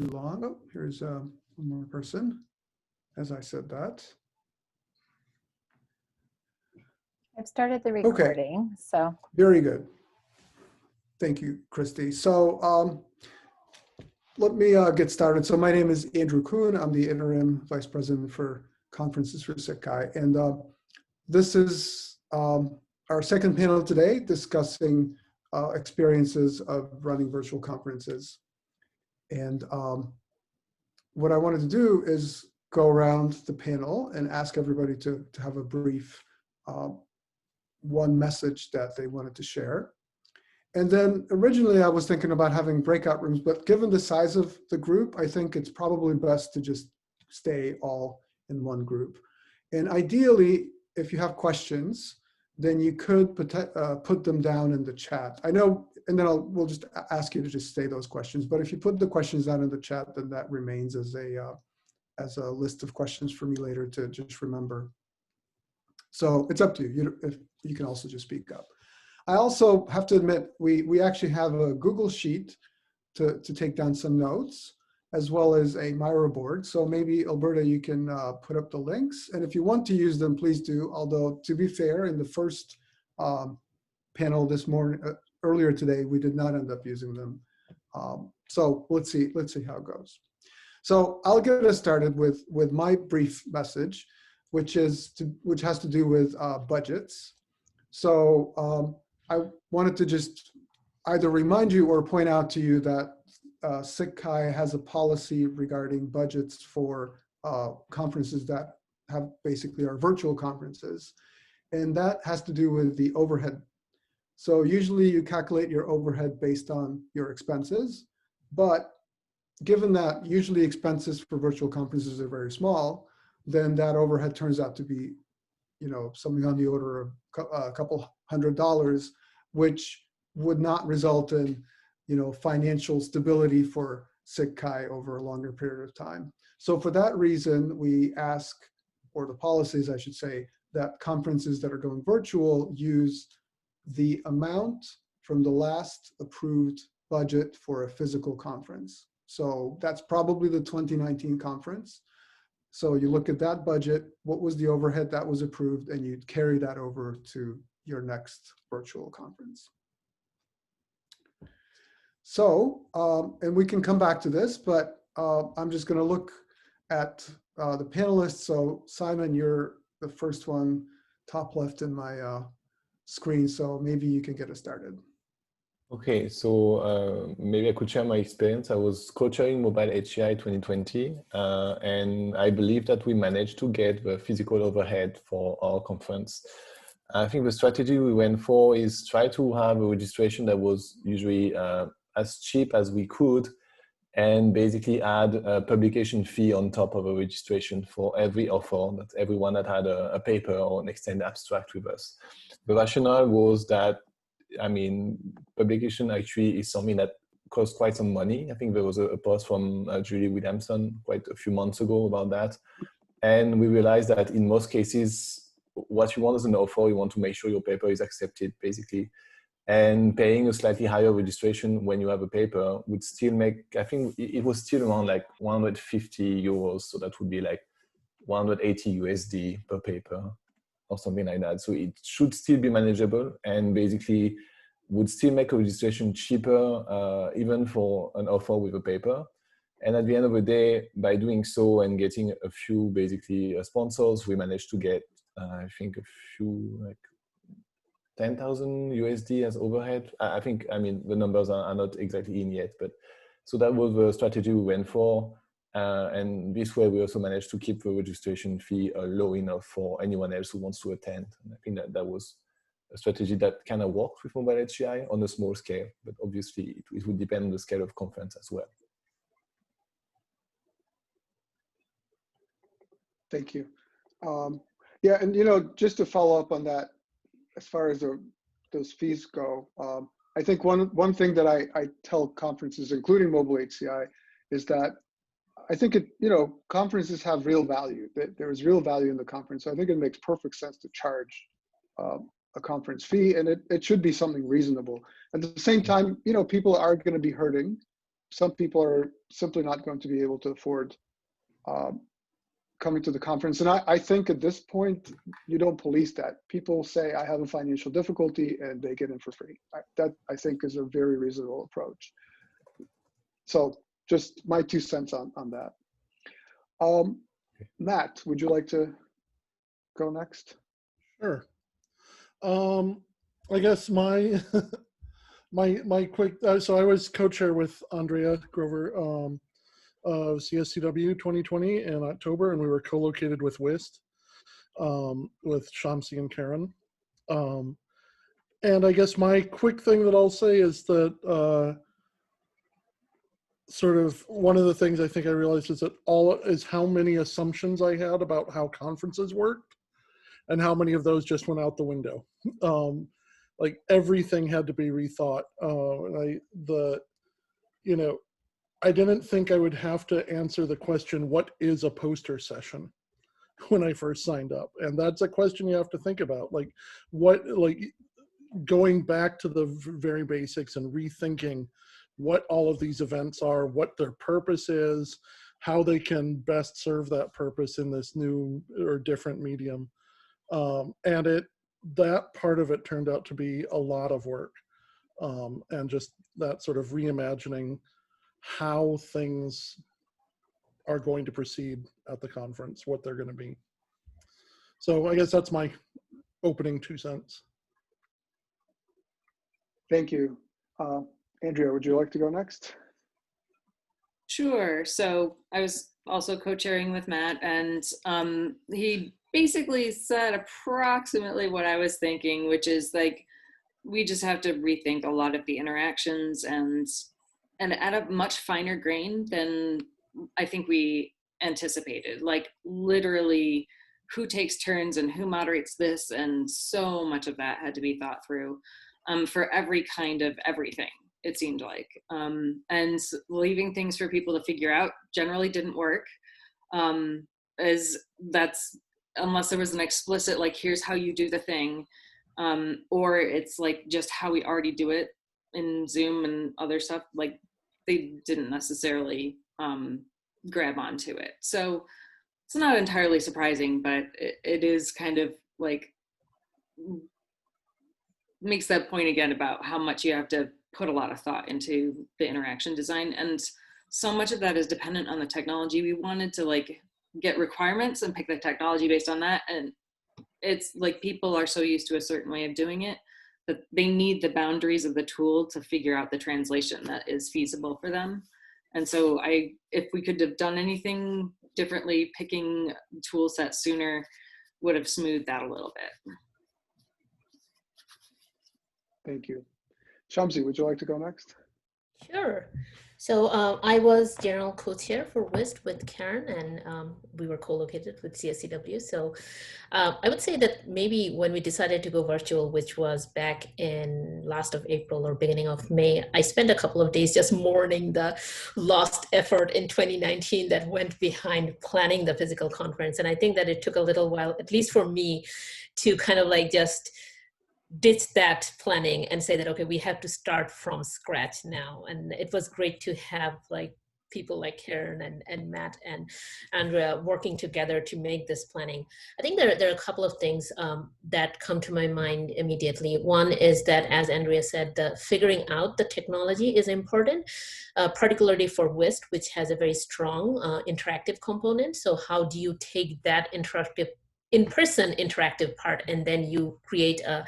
long. Oh, here's one more person, as I said that. I've started the recording, so. Very good. Thank you, Christy. So let me get started. So my name is Andrew Kuhn. I'm the interim vice president for conferences for SIGCHI. And this is our second panel today, discussing experiences of running virtual conferences. And what I wanted to do is go around the panel and ask everybody to have a brief one message that they wanted to share. And then originally I was thinking about having breakout rooms, but given the size of the group, I think it's probably best to just stay all in one group. And ideally, if you have questions, then you could put them down in the chat. I know, and then we'll just ask you to just say those questions. But if you put the questions down in the chat, then that remains as a list of questions for me later to just remember. So it's up to you. If you can also just speak up. I also have to admit, we actually have a Google Sheet to take down some notes, as well as a Miro board. So maybe, Alberta, you can put up the links. And if you want to use them, please do. Although, to be fair, in the first panel this morning, earlier today, we did not end up using them. So let's see how it goes. So I'll get us started with my brief message, which has to do with budgets. So I wanted to just either remind you or point out to you that SIGCHI has a policy regarding budgets for conferences that have basically are virtual conferences. And that has to do with the overhead. So usually you calculate your overhead based on your expenses, but given that usually expenses for virtual conferences are very small, then that overhead turns out to be, something on the order of a couple $100, which would not result in, financial stability for SIGCHI over a longer period of time. So for that reason, we ask, or the policies, I should say, that conferences that are going virtual use the amount from the last approved budget for a physical conference. So that's probably the 2019 conference. So you look at that budget, what was the overhead that was approved, and you'd carry that over to your next virtual conference. So, and we can come back to this, but I'm just going to look at the panelists. So Simon, you're the first one, top left in my screen, so maybe you can get us started. Okay, so maybe I could share my experience. I was co-chairing Mobile HCI 2020, and I believe that we managed to get the physical overhead for our conference. I think the strategy we went for is try to have a registration that was usually as cheap as we could, and basically add a publication fee on top of a registration for every offer, that everyone that had a paper or an extended abstract with us. The rationale was that, publication actually is something that costs quite some money. I think there was a post from Julie Williamson quite a few months ago about that. And we realized that in most cases, what you want as an offer, you want to make sure your paper is accepted, basically. And paying a slightly higher registration when you have a paper would still make, I think it was still around like 150 euros. So that would be like 180 USD per paper, or something like that. So it should still be manageable, and basically would still make a registration cheaper, even for an offer with a paper. And at the end of the day, by doing so and getting a few basically sponsors, we managed to get, I think, a few like 10,000 USD as overhead. I think, the numbers are not exactly in yet, but so that was the strategy we went for. And this way we also managed to keep the registration fee low enough for anyone else who wants to attend. And I think that was a strategy that kind of worked with Mobile HCI on a small scale, but obviously it would depend on the scale of conference as well. Thank you. Yeah, and just to follow up on that, as far as those fees go, I think one thing that I tell conferences, including Mobile HCI, is that I think conferences have real value. There is real value in the conference. So I think it makes perfect sense to charge a conference fee, and it should be something reasonable. At the same time, people are going to be hurting some people are simply not going to be able to afford coming to the conference. And I think at this point, you don't police that. People say, I have a financial difficulty, and they get in for free. That I think is a very reasonable approach. So just my 2 cents on that. Matt, would you like to go next? Sure. I guess my my quick, so I was co-chair with Andrea Grover of CSCW 2020 in October, and we were co-located with WIST, with Shamsi and Karen. And I guess my quick thing that I'll say is that sort of one of the things I think I realized is that how many assumptions I had about how conferences worked, and how many of those just went out the window. Like everything had to be rethought. I didn't think I would have to answer the question, what is a poster session, when I first signed up? And that's a question you have to think about. Like going back to the very basics and rethinking what all of these events are, what their purpose is, how they can best serve that purpose in this new or different medium. And that part of it turned out to be a lot of work. And just that sort of reimagining how things are going to proceed at the conference, what they're going to be. So I guess that's my opening 2 cents. Thank you. Andrea, would you like to go next? Sure. So I was also co-chairing with Matt, and he basically said approximately what I was thinking, which is like, we just have to rethink a lot of the interactions and at a much finer grain than I think we anticipated. Like literally who takes turns and who moderates this, and so much of that had to be thought through for every kind of everything, it seemed like. And leaving things for people to figure out generally didn't work. Unless there was an explicit, like, here's how you do the thing, or it's like just how we already do it in Zoom and other stuff, like they didn't necessarily grab onto it. So it's not entirely surprising, but it is kind of like, makes that point again about how much you have to put a lot of thought into the interaction design. And so much of that is dependent on the technology. We wanted to like get requirements and pick the technology based on that. And it's like people are so used to a certain way of doing it that they need the boundaries of the tool to figure out the translation that is feasible for them. And so if we could have done anything differently, picking tool sets sooner would have smoothed that a little bit. Thank you. Shamsi, would you like to go next? Sure. So I was general co-chair for WIST with Karen, and we were co-located with CSCW. So I would say that maybe when we decided to go virtual, which was back in last of April or beginning of May, I spent a couple of days just mourning the lost effort in 2019 that went behind planning the physical conference. And I think that it took a little while, at least for me, to kind of like just ditch that planning and say that, okay, we have to start from scratch now. And it was great to have like people like Karen and Matt and Andrea working together to make this planning. I think there are a couple of things that come to my mind immediately. One is that, as Andrea said, the figuring out the technology is important, particularly for WIST, which has a very strong interactive component. So how do you take that in-person interactive part, and then you create a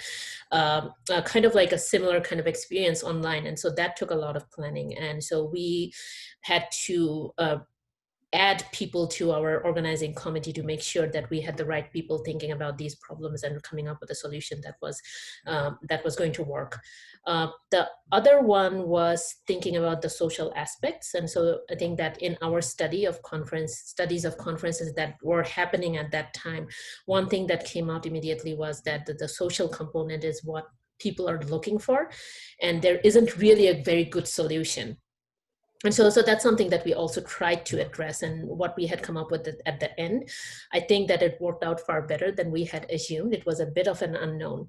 kind of like a similar kind of experience online. And so that took a lot of planning. And so we had to add people to our organizing committee to make sure that we had the right people thinking about these problems and coming up with a solution that was going to work. The other one was thinking about the social aspects. And so I think that in our studies of conferences that were happening at that time, one thing that came out immediately was that the social component is what people are looking for. And there isn't really a very good solution. And so that's something that we also tried to address, and what we had come up with at the end, I think that it worked out far better than we had assumed. It was a bit of an unknown.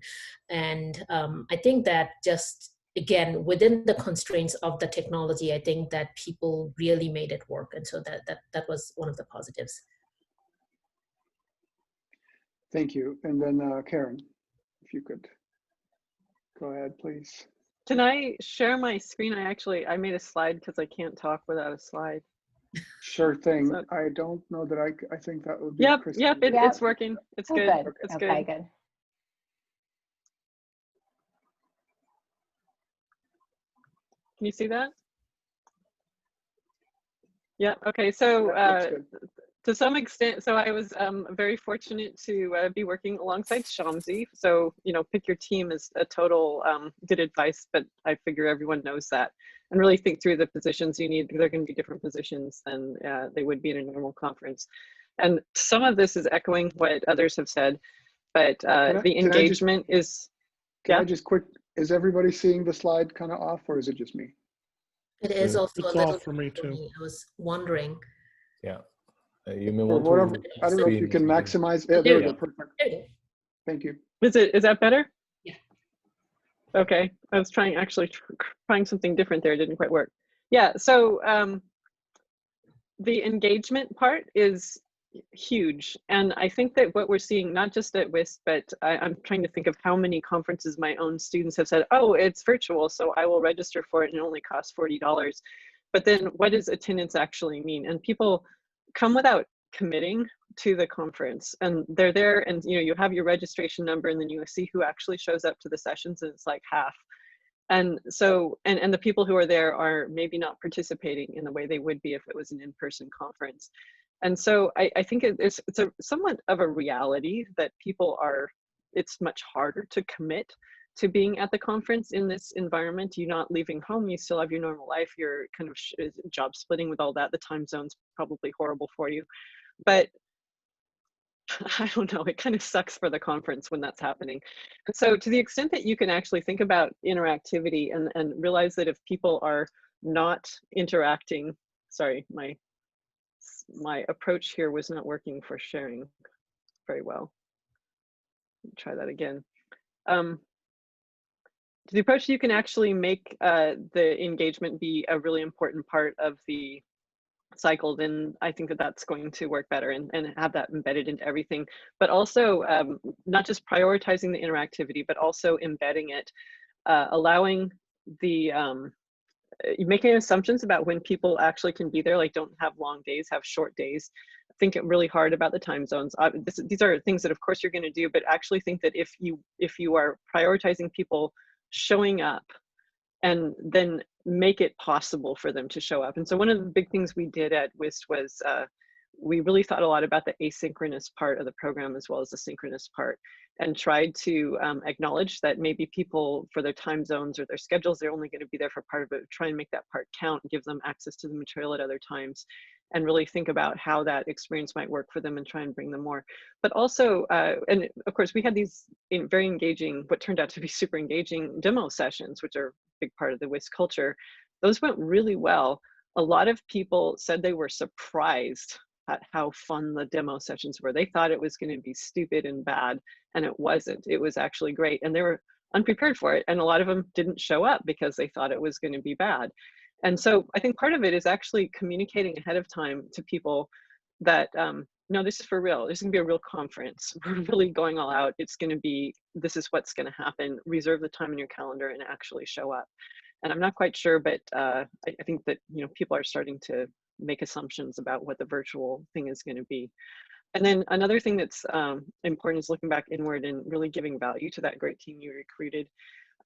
And I think that just again, within the constraints of the technology, I think that people really made it work. And so that was one of the positives. Thank you. And then Karen, if you could go ahead, please. Can I share my screen? I made a slide because I can't talk without a slide. Sure thing. So, I don't know that I think that would be yep, Christine. yep, it's working. It's Oh, good. good. It's Okay, good. good. Can you see that? Yeah, okay, so to some extent, so I was very fortunate to be working alongside Shamsi. So, you know, pick your team is a total good advice, but I figure everyone knows that. And really think through the positions you need, because they're going to be different positions than they would be in a normal conference. And some of this is echoing what others have said, but the engagement is, Can I just quick, is everybody seeing the slide kind of off, or is it just me? It is also It's a little off for me too. I was wondering. Yeah. You may Or want whatever, to. I don't know if you can maximize. Yeah, There there we we go, go. perfect. There you go. Thank you. is that better? Yeah. Okay, I was trying something different there. It didn't quite work. Yeah, so the engagement part is huge. And I think that what we're seeing, not just at WISC, but I'm trying to think of how many conferences my own students have said, oh, it's virtual, so I will register for it and it only costs $40. But then what does attendance actually mean? And people come without committing to the conference, and they're there, and you know, you have your registration number, and then you see who actually shows up to the sessions, and it's like half. And so, and the people who are there are maybe not participating in the way they would be if it was an in-person conference. And so I think it's a somewhat of a reality that people are, it's much harder to commit to being at the conference in this environment. You're not leaving home, you still have your normal life, you're kind of job splitting with all that. The time zone's probably horrible for you. But I don't know, it kind of sucks for the conference when that's happening. And so to the extent that you can actually think about interactivity and realize that if people are not interacting, sorry, my approach here was not working for sharing very well. Try that again. The approach, you can actually make the engagement be a really important part of the cycle, then I think that that's going to work better and have that embedded into everything. But also not just prioritizing the interactivity, but also embedding it, allowing the, making assumptions about when people actually can be there, like don't have long days, have short days. Think really hard about the time zones. These are things that of course you're going to do, but actually think that if you are prioritizing people showing up, and then make it possible for them to show up. And so one of the big things we did at WIST was we really thought a lot about the asynchronous part of the program as well as the synchronous part, and tried to acknowledge that maybe people, for their time zones or their schedules, they're only going to be there for part of it. Try and make that part count, give them access to the material at other times, and really think about how that experience might work for them and try and bring them more. But also, and of course, we had these very engaging, what turned out to be super engaging demo sessions, which are a big part of the WISC culture. Those went really well. A lot of people said they were surprised at how fun the demo sessions were. They thought it was going to be stupid and bad, and it wasn't. It was actually great, and they were unprepared for it. And a lot of them didn't show up because they thought it was going to be bad. And so I think part of it is actually communicating ahead of time to people that, no, this is for real. This is gonna be a real conference. We're really going all out. It's gonna be, this is what's gonna happen. Reserve the time in your calendar and actually show up. And I'm not quite sure, but I think that, you know, people are starting to make assumptions about what the virtual thing is gonna be. And then another thing that's important is looking back inward and really giving value to that great team you recruited.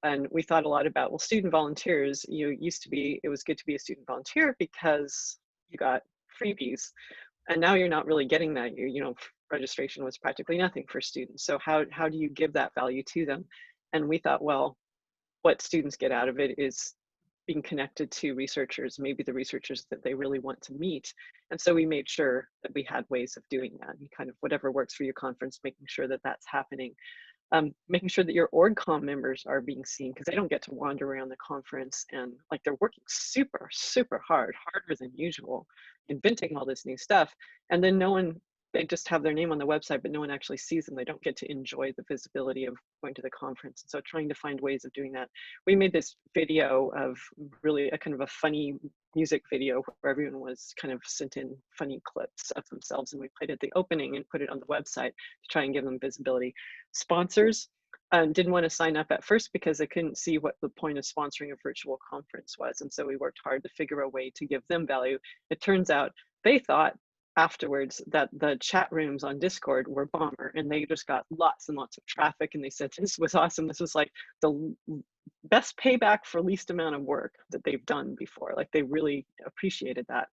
And we thought a lot about, well, student volunteers, you used to be, it was good to be a student volunteer because you got freebies. And now you're not really getting that. You know, registration was practically nothing for students. So how do you give that value to them? And we thought, well, what students get out of it is being connected to researchers, maybe the researchers that they really want to meet. And so we made sure that we had ways of doing that, and kind of whatever works for your conference, making sure that that's happening. Making sure that your org-com members are being seen, because they don't get to wander around the conference and like they're working super, super hard, harder than usual, inventing all this new stuff. And then no one they just have their name on the website, but no one actually sees them. They don't get to enjoy the visibility of going to the conference. And so trying to find ways of doing that. We made this video of really a kind of a funny music video where everyone was kind of sent in funny clips of themselves, and we played at the opening and put it on the website to try and give them visibility. Sponsors didn't want to sign up at first because they couldn't see what the point of sponsoring a virtual conference was. And so we worked hard to figure a way to give them value. It turns out they thought afterwards that the chat rooms on Discord were bomber, and they just got lots and lots of traffic, and they said this was awesome. This was like the best payback for least amount of work that they've done before. Like they really appreciated that.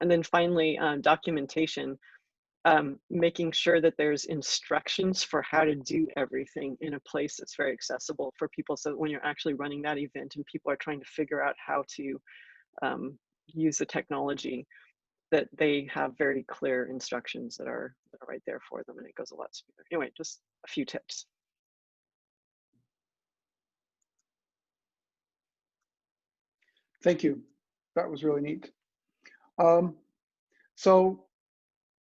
And then finally, documentation, making sure that there's instructions for how to do everything in a place that's very accessible for people, so that when you're actually running that event and people are trying to figure out how to use the technology, that they have very clear instructions that are right there for them, and it goes a lot smoother. Anyway, just a few tips. Thank you. That was really neat. So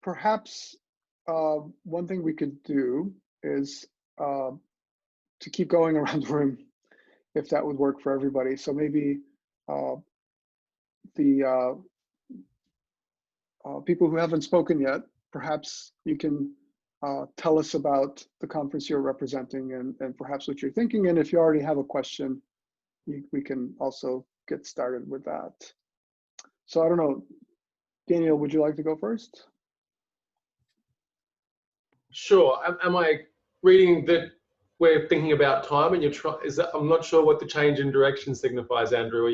perhaps one thing we could do is to keep going around the room, if that would work for everybody. So maybe the people who haven't spoken yet, perhaps you can tell us about the conference you're representing and perhaps what you're thinking. And if you already have a question, we can also get started with that. So I don't know, Daniel, would you like to go first? Sure. Am I reading that we're thinking about time and you're trying? Is that, I'm not sure what the change in direction signifies, Andrew.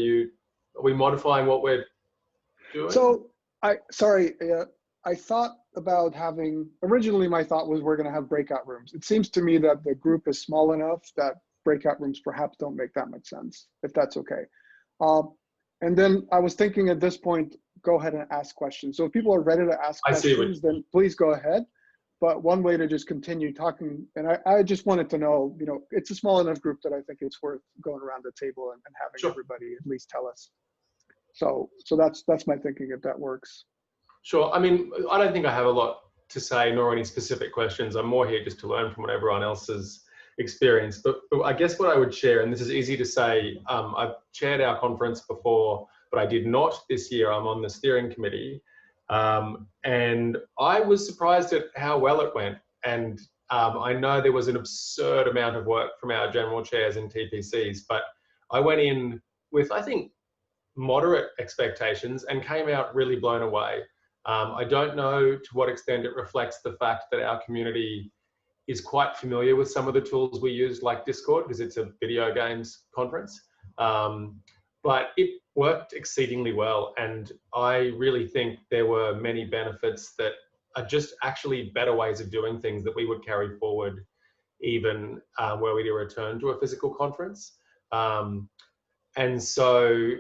Are we modifying what we're doing? So I thought about having, originally my thought was we're going to have breakout rooms. It seems to me that the group is small enough that breakout rooms perhaps don't make that much sense, if that's okay. And then I was thinking at this point, go ahead and ask questions. So if people are ready to ask questions, then please go ahead. But one way to just continue talking, and I just wanted to know, you know, it's a small enough group that I think it's worth going around the table and having Sure. everybody at least tell us. So that's my thinking, if that works. Sure. I mean, I don't think I have a lot to say, nor any specific questions. I'm more here just to learn from what everyone else has experienced. But I guess what I would share, and this is easy to say, I've chaired our conference before, but I did not this year. I'm on the steering committee. And I was surprised at how well it went. And I know there was an absurd amount of work from our general chairs and TPCs, but I went in with, I think, moderate expectations and came out really blown away. I don't know to what extent it reflects the fact that our community is quite familiar with some of the tools we use, like Discord, because it's a video games conference. But it worked exceedingly well. And I really think there were many benefits that are just actually better ways of doing things that we would carry forward, even were we to return to a physical conference. And so,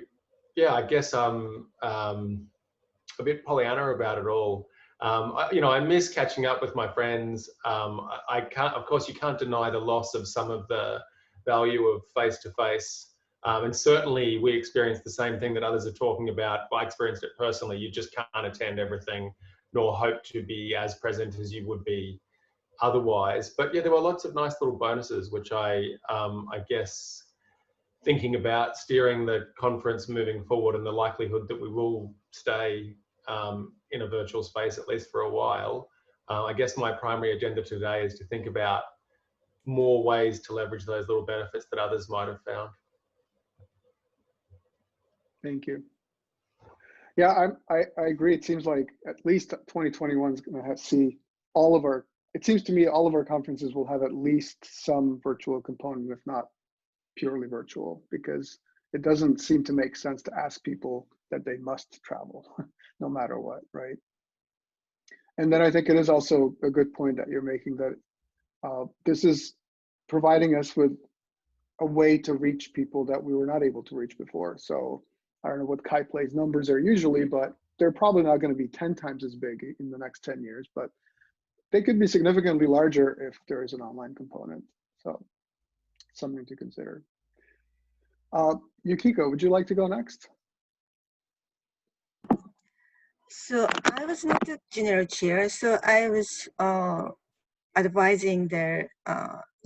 yeah, I guess I'm a bit Pollyanna about it all. I miss catching up with my friends. I can't, of course, you can't deny the loss of some of the value of face-to-face. And certainly we experienced the same thing that others are talking about. I experienced it personally. You just can't attend everything, nor hope to be as present as you would be otherwise. But yeah, there were lots of nice little bonuses, which I guess, thinking about steering the conference moving forward and the likelihood that we will stay in a virtual space, at least for a while. I guess my primary agenda today is to think about more ways to leverage those little benefits that others might have found. Thank you. Yeah, I agree. It seems like at least 2021 is going to see all of our, it seems to me all of our conferences will have at least some virtual component, if not purely virtual, because it doesn't seem to make sense to ask people that they must travel no matter what, right? And then I think it is also a good point that you're making, that this is providing us with a way to reach people that we were not able to reach before. So I don't know what Kai-Play's numbers are usually, but they're probably not going to be 10 times as big in the next 10 years, but they could be significantly larger if there is an online component. So something to consider. Yukiko, would you like to go next? So I was not the general chair, so I was advising the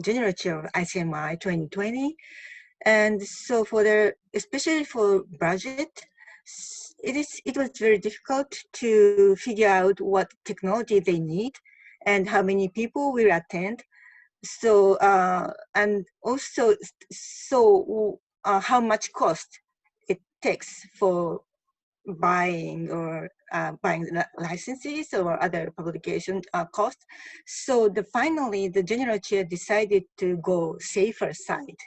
general chair of ICMI 2020. And so for the, especially for budget, it was very difficult to figure out what technology they need and how many people will attend. So, and also, so how much cost it takes for buying or buying licenses or other publication costs. So finally, the general chair decided to go safer side.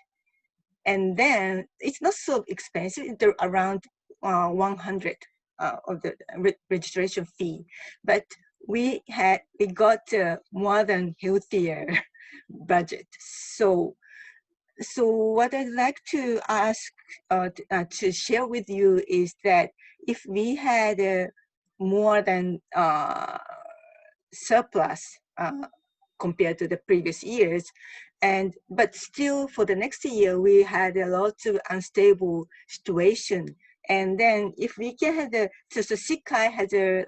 And then it's not so expensive, it's around 100 of the registration fee. But we got more than healthier budget. So what I'd like to ask to share with you is that if we had more than surplus compared to the previous years, but still for the next year we had a lot of unstable situation, and then if we can have so SIGCHI has a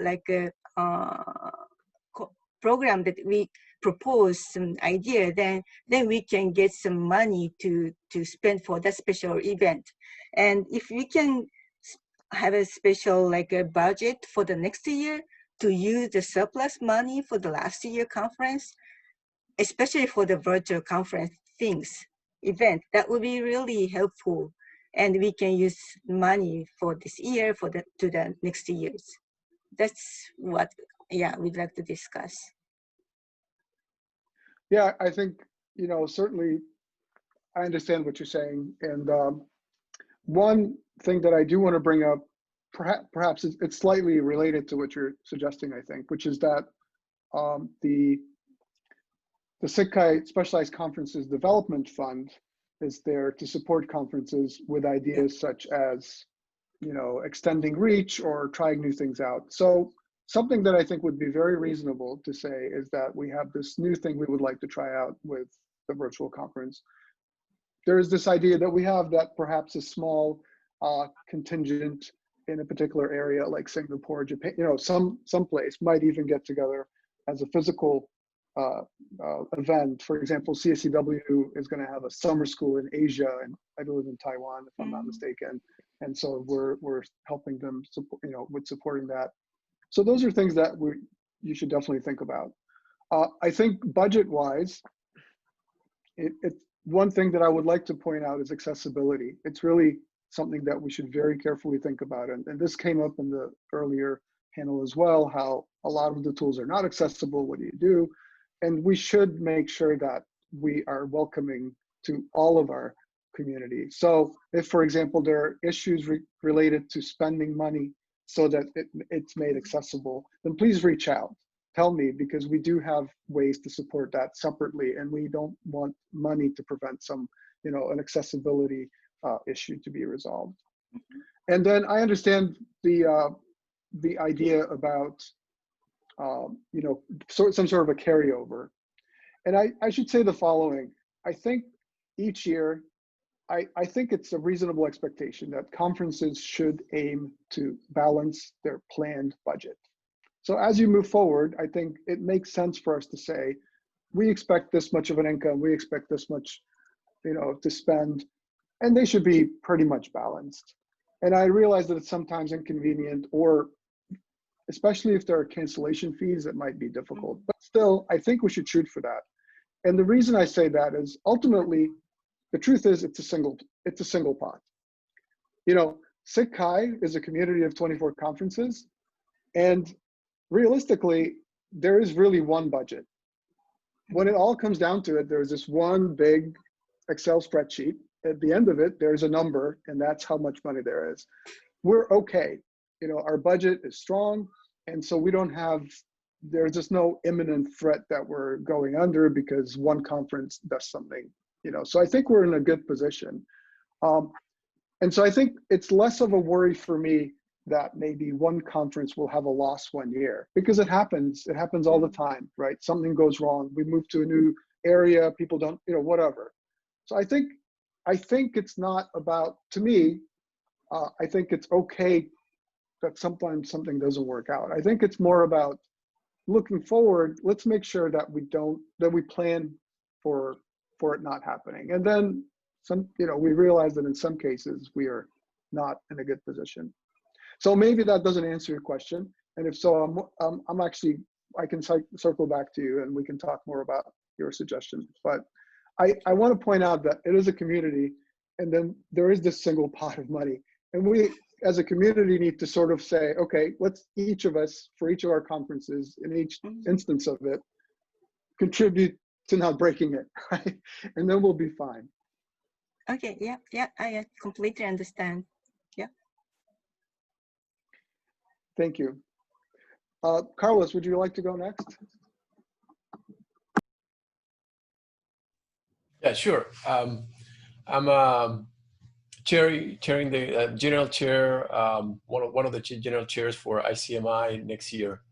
program that we propose some idea, then we can get some money to spend for that special event. And if we can have a special a budget for the next year to use the surplus money for the last year conference, especially for the virtual conference event, that would be really helpful. And we can use money for this year to the next years. That's what, we'd like to discuss. Yeah, I think, certainly I understand what you're saying. And one thing that I do want to bring up, perhaps it's slightly related to what you're suggesting, I think, which is that the SIGCHI Specialized Conferences Development Fund is there to support conferences with ideas such as, extending reach or trying new things out. So something that I think would be very reasonable to say is that we have this new thing we would like to try out with the virtual conference. There's this idea that we have that perhaps a small contingent in a particular area like Singapore, Japan, some place might even get together as a physical event. For example, CSCW is going to have a summer school in Asia, and I believe in Taiwan, if I'm not mistaken. And so we're helping them, with supporting that. So those are things that you should definitely think about. I think budget-wise, it's one thing that I would like to point out is accessibility. It's really something that we should very carefully think about. And this came up in the earlier panel as well, how a lot of the tools are not accessible. What do you do? And we should make sure that we are welcoming to all of our community. So if, for example, there are issues related to spending money so that it's made accessible, then please reach out. Tell me, because we do have ways to support that separately, and we don't want money to prevent some, an accessibility issue to be resolved. And then I understand the idea about, some sort of a carryover. And I should say the following. I think each year, I think it's a reasonable expectation that conferences should aim to balance their planned budget. So as you move forward, I think it makes sense for us to say, we expect this much of an income, we expect this much, to spend, and they should be pretty much balanced. And I realize that it's sometimes inconvenient, or especially if there are cancellation fees, it might be difficult. But still, I think we should shoot for that. And the reason I say that is ultimately, the truth is it's a single pot. SIGCHI is a community of 24 conferences, and realistically, there is really one budget. When it all comes down to it, there's this one big Excel spreadsheet. At the end of it, there's a number, and that's how much money there is. We're okay. Our budget is strong, and so there's just no imminent threat that we're going under because one conference does something. So I think we're in a good position. And so I think it's less of a worry for me that maybe one conference will have a loss one year, because it happens all the time, right? Something goes wrong, we move to a new area, people don't, whatever. So I think it's not about, to me, I think it's okay that sometimes something doesn't work out. I think it's more about looking forward. Let's make sure that we plan for it not happening. And then we realize that in some cases we are not in a good position. So maybe that doesn't answer your question. And if so, I can circle back to you and we can talk more about your suggestions. But I want to point out that it is a community, and then there is this single pot of money. And we, as a community, need to sort of say, okay, let's each of us, for each of our conferences, in each instance of it, contribute to not breaking it, right? And then we'll be fine. Okay, yeah, I completely understand. Yeah. Thank you. Carlos, would you like to go next? Yeah, sure. I'm chairing the general chair, one of the general chairs for ICMI next year.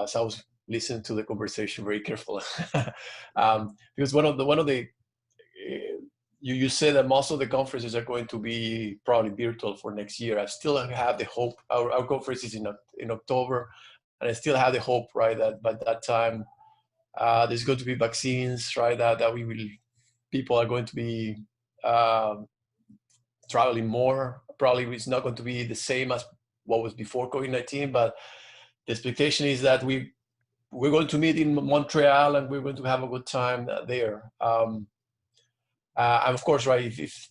So I was listening to the conversation very carefully, because one of the you said that most of the conferences are going to be probably virtual for next year. I still have the hope. Our conference is in October, and I still have the hope, right, that by that time there's going to be vaccines, right, that people are going to be traveling more. Probably it's not going to be the same as what was before COVID-19, but the expectation is that we're going to meet in Montreal and we're going to have a good time there. And of course, right, if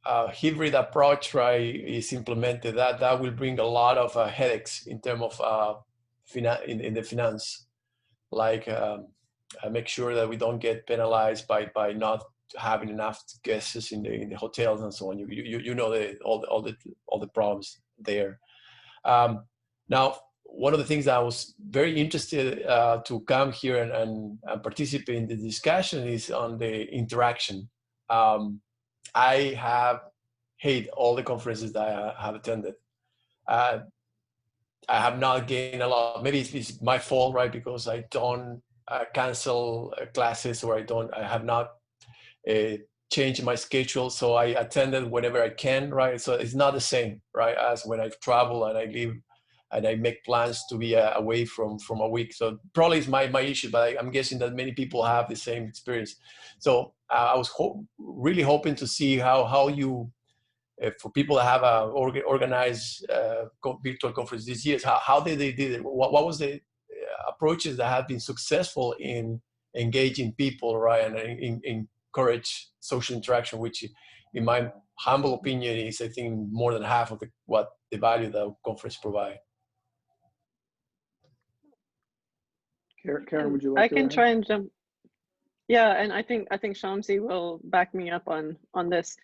hybrid approach, right, is implemented, that will bring a lot of headaches in terms of in the finance, like make sure that we don't get penalized by not having enough guests in the hotels and so on. You know all the problems there. Now, one of the things that I was very interested to come here and participate in the discussion is on the interaction. I have hated all the conferences that I have attended. I have not gained a lot. Maybe it's my fault, right? Because I don't cancel classes, or I have not changed my schedule. So I attended whenever I can, right? So it's not the same, right, as when I travel and I live and I make plans to be away from a week. So probably it's my issue, but I'm guessing that many people have the same experience. So I was really hoping to see how you, for people that have organized virtual conference this year, how they did it. What was the approaches that have been successful in engaging people, right, and encourage social interaction, which in my humble opinion is, I think, more than half of what the value that conference provide. Karen, would you like I to can try and jump. Yeah, and I think Shamsi will back me up on this.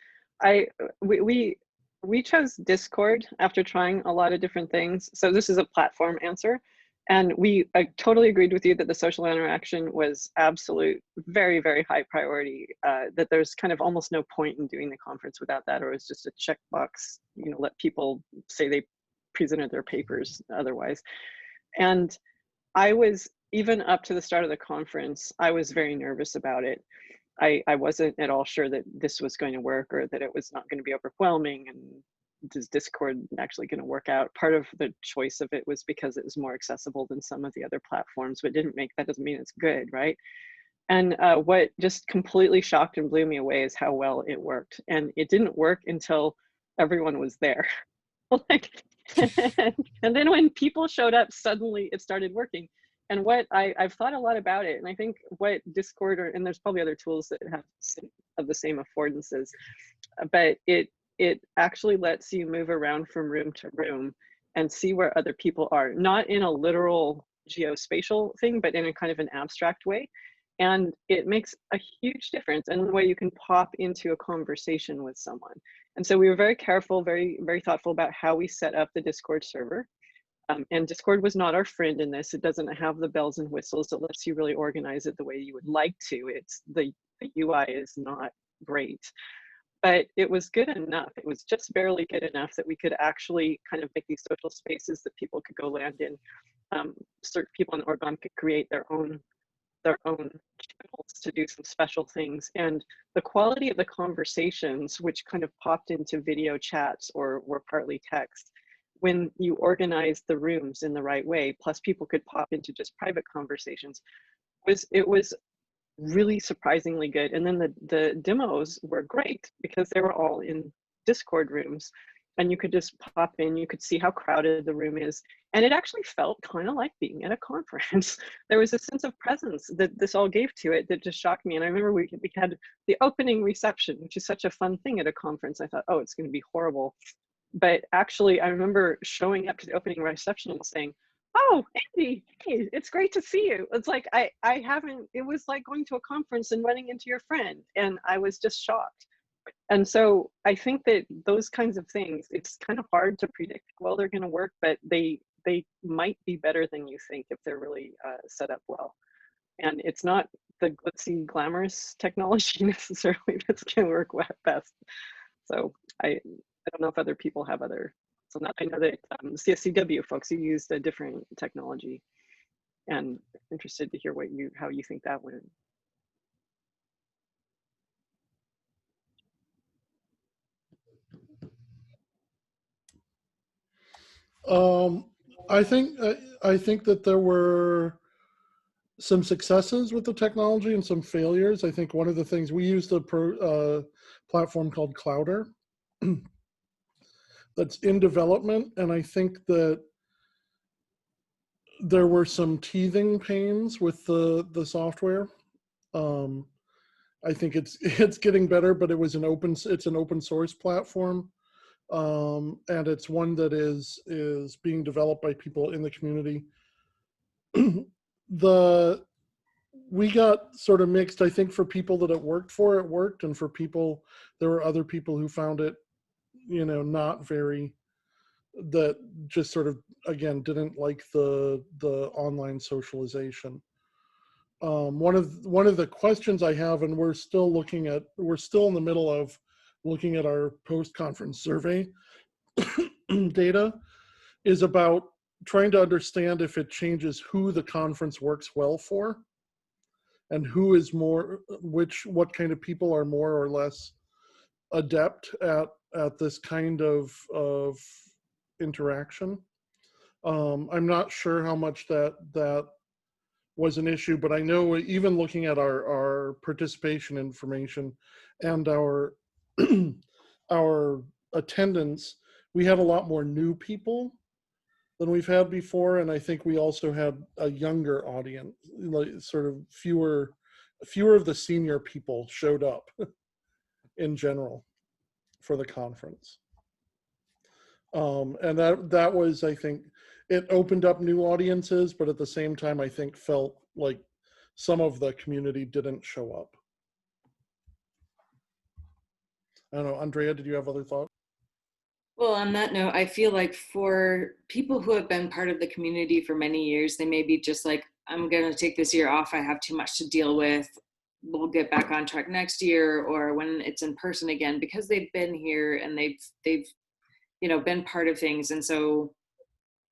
We chose Discord after trying a lot of different things. So this is a platform answer. And I totally agreed with you that the social interaction was absolute, very, very high priority, that there's kind of almost no point in doing the conference without that, or it's just a checkbox, let people say they presented their papers otherwise. And I was, even up to the start of the conference, I was very nervous about it. I wasn't at all sure that this was going to work, or that it was not going to be overwhelming, and is Discord actually going to work out? Part of the choice of it was because it was more accessible than some of the other platforms, but that doesn't mean it's good, right? And what just completely shocked and blew me away is how well it worked. And it didn't work until everyone was there. And then when people showed up, suddenly it started working. And what I've thought a lot about it, and I think what Discord, and there's probably other tools that have the same affordances, but it actually lets you move around from room to room and see where other people are, not in a literal geospatial thing, but in a kind of an abstract way. And it makes a huge difference in the way you can pop into a conversation with someone. And so we were very careful, very, very thoughtful about how we set up the Discord server. And Discord was not our friend in this. It doesn't have the bells and whistles that lets you really organize it the way you would like to. It's the UI is not great, but it was good enough. It was just barely good enough that we could actually kind of make these social spaces that people could go land in. Certain people in Oregon could create their own channels to do some special things. And the quality of the conversations, which kind of popped into video chats or were partly text, when you organize the rooms in the right way, plus people could pop into just private conversations, it was really surprisingly good. And then the demos were great because they were all in Discord rooms, and you could just pop in, you could see how crowded the room is. And it actually felt kind of like being at a conference. There was a sense of presence that this all gave to it that just shocked me. And I remember we had the opening reception, which is such a fun thing at a conference. I thought, oh, it's going to be horrible. But actually, I remember showing up to the opening reception and saying, oh, Andy, hey, it's great to see you. It's like, I haven't, it was like going to a conference and running into your friend. And I was just shocked. And so I think that those kinds of things, it's kind of hard to predict how well they're going to work, but they might be better than you think if they're really set up well. And it's not the glitzy, glamorous technology necessarily that's going to work best. So I don't know if other people have other. So I know that CSCW folks, you used a different technology, and interested to hear how you think that went. I think that there were some successes with the technology and some failures. I think one of the things, we used a platform called Clouder that's in development, and I think that there were some teething pains with the software. I think it's getting better, but it's an open source platform. And it's one that is being developed by people in the community. We got sort of mixed. I think for people that it worked, and for people, there were other people who found it, not very, that just sort of, again, didn't like the online socialization. One of the questions I have, and we're still in the middle of looking at our post-conference survey data, is about trying to understand if it changes who the conference works well for, and who is what kind of people are more or less adept at this kind of interaction. I'm not sure how much that was an issue, but I know even looking at our participation information and our our attendance, we had a lot more new people than we've had before, and I think we also had a younger audience, like sort of fewer of the senior people showed up in general for the conference. And that was, I think, it opened up new audiences, but at the same time, I think felt like some of the community didn't show up. I don't know, Andrea, did you have other thoughts? Well, on that note, I feel like for people who have been part of the community for many years, they may be just like, I'm going to take this year off. I have too much to deal with. We'll get back on track next year, or when it's in person again, because they've been here and they've been part of things. And so,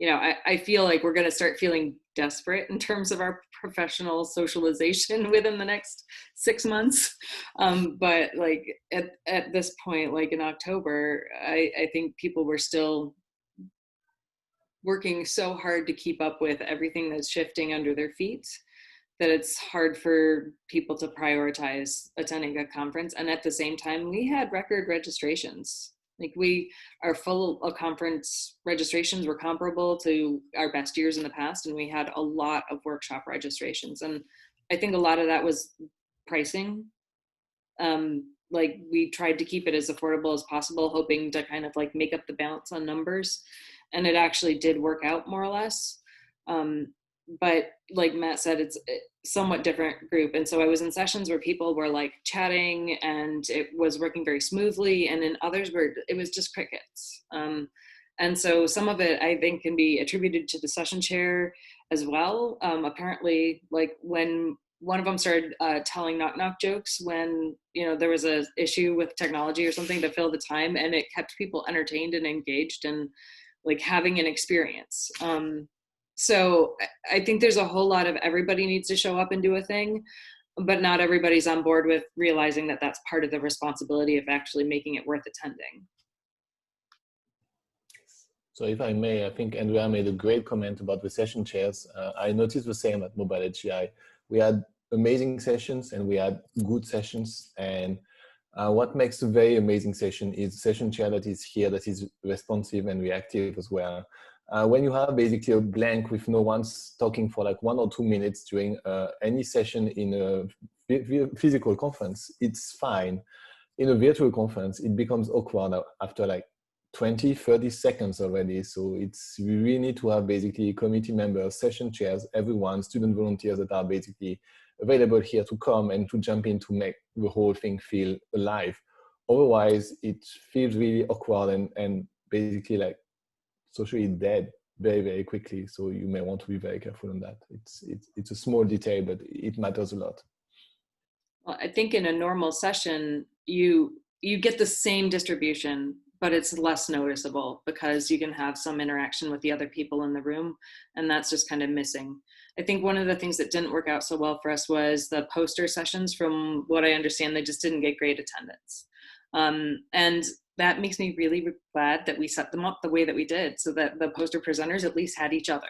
I feel like we're going to start feeling desperate in terms of our professional socialization within the next 6 months. But like at this point, like in October, I think people were still working so hard to keep up with everything that's shifting under their feet that it's hard for people to prioritize attending a conference. And at the same time, we had record registrations. Like our full conference registrations were comparable to our best years in the past, and we had a lot of workshop registrations. And I think a lot of that was pricing. Like we tried to keep it as affordable as possible, hoping to kind of like make up the balance on numbers. And it actually did work out more or less. But like Matt said, it's a somewhat different group. And so I was in sessions where people were like chatting and it was working very smoothly. And in others where it was just crickets. And so some of it I think can be attributed to the session chair as well. Apparently, like when one of them started telling knock-knock jokes when, there was a issue with technology or something to fill the time, and it kept people entertained and engaged and like having an experience. So I think there's a whole lot of everybody needs to show up and do a thing, but not everybody's on board with realizing that that's part of the responsibility of actually making it worth attending. So if I may, I think Andrea made a great comment about the session chairs. I noticed the same at Mobile SGI. We had amazing sessions and we had good sessions. And what makes a very amazing session is a session chair that is here, that is responsive and reactive as well. When you have basically a blank with no one talking for like 1 or 2 minutes during any session in a physical conference, it's fine. In a virtual conference, it becomes awkward after like 20, 30 seconds already. So we really need to have basically committee members, session chairs, everyone, student volunteers that are basically available here to come and to jump in to make the whole thing feel alive. Otherwise, it feels really awkward and basically like socially dead very, very quickly. So you may want to be very careful on that. It's a small detail, but it matters a lot. Well, I think in a normal session, you get the same distribution, but it's less noticeable because you can have some interaction with the other people in the room, and that's just kind of missing. I think one of the things that didn't work out so well for us was the poster sessions. From what I understand, they just didn't get great attendance. And that makes me really glad that we set them up the way that we did, so that the poster presenters at least had each other.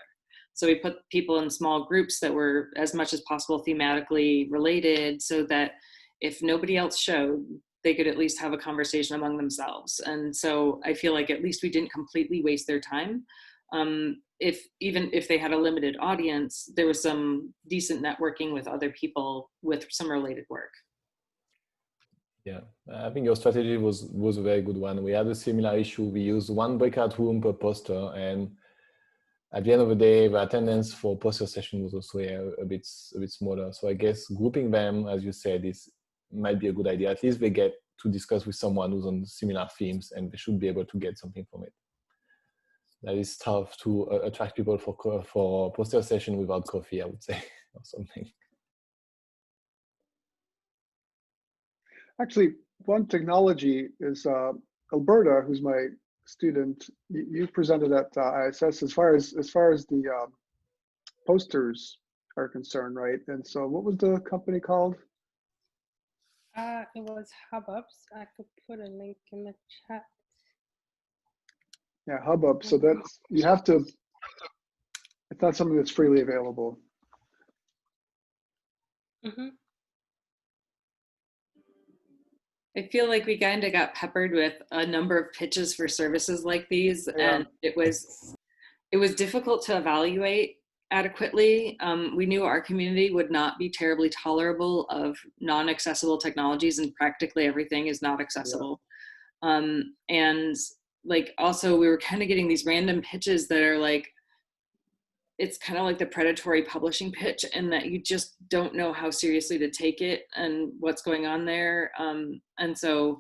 So we put people in small groups that were as much as possible thematically related, so that if nobody else showed, they could at least have a conversation among themselves. And so I feel like at least we didn't completely waste their time. Even if they had a limited audience, there was some decent networking with other people with some related work. Yeah, I think your strategy was a very good one. We had a similar issue. We used one breakout room per poster, and at the end of the day, the attendance for poster session was also a bit smaller. So I guess grouping them, as you said, might be a good idea. At least they get to discuss with someone who's on similar themes, and they should be able to get something from it. That is tough to attract people for poster session without coffee, I would say, or something. Actually, one technology is Alberta, who's my student. You presented at ISS as far as the posters are concerned, right? And so, what was the company called? It was Hububs. I could put a link in the chat. Yeah, Hubub. So that's, you have to, it's not something that's freely available. Mm-hmm. I feel like we kind of got peppered with a number of pitches for services like these, Yeah. and it was difficult to evaluate adequately. We knew our community would not be terribly tolerable of non-accessible technologies, and practically everything is not accessible. Yeah. And like also we were kind of getting these random pitches that are like, it's kind of like the predatory publishing pitch, and that you just don't know how seriously to take it and what's going on there. And so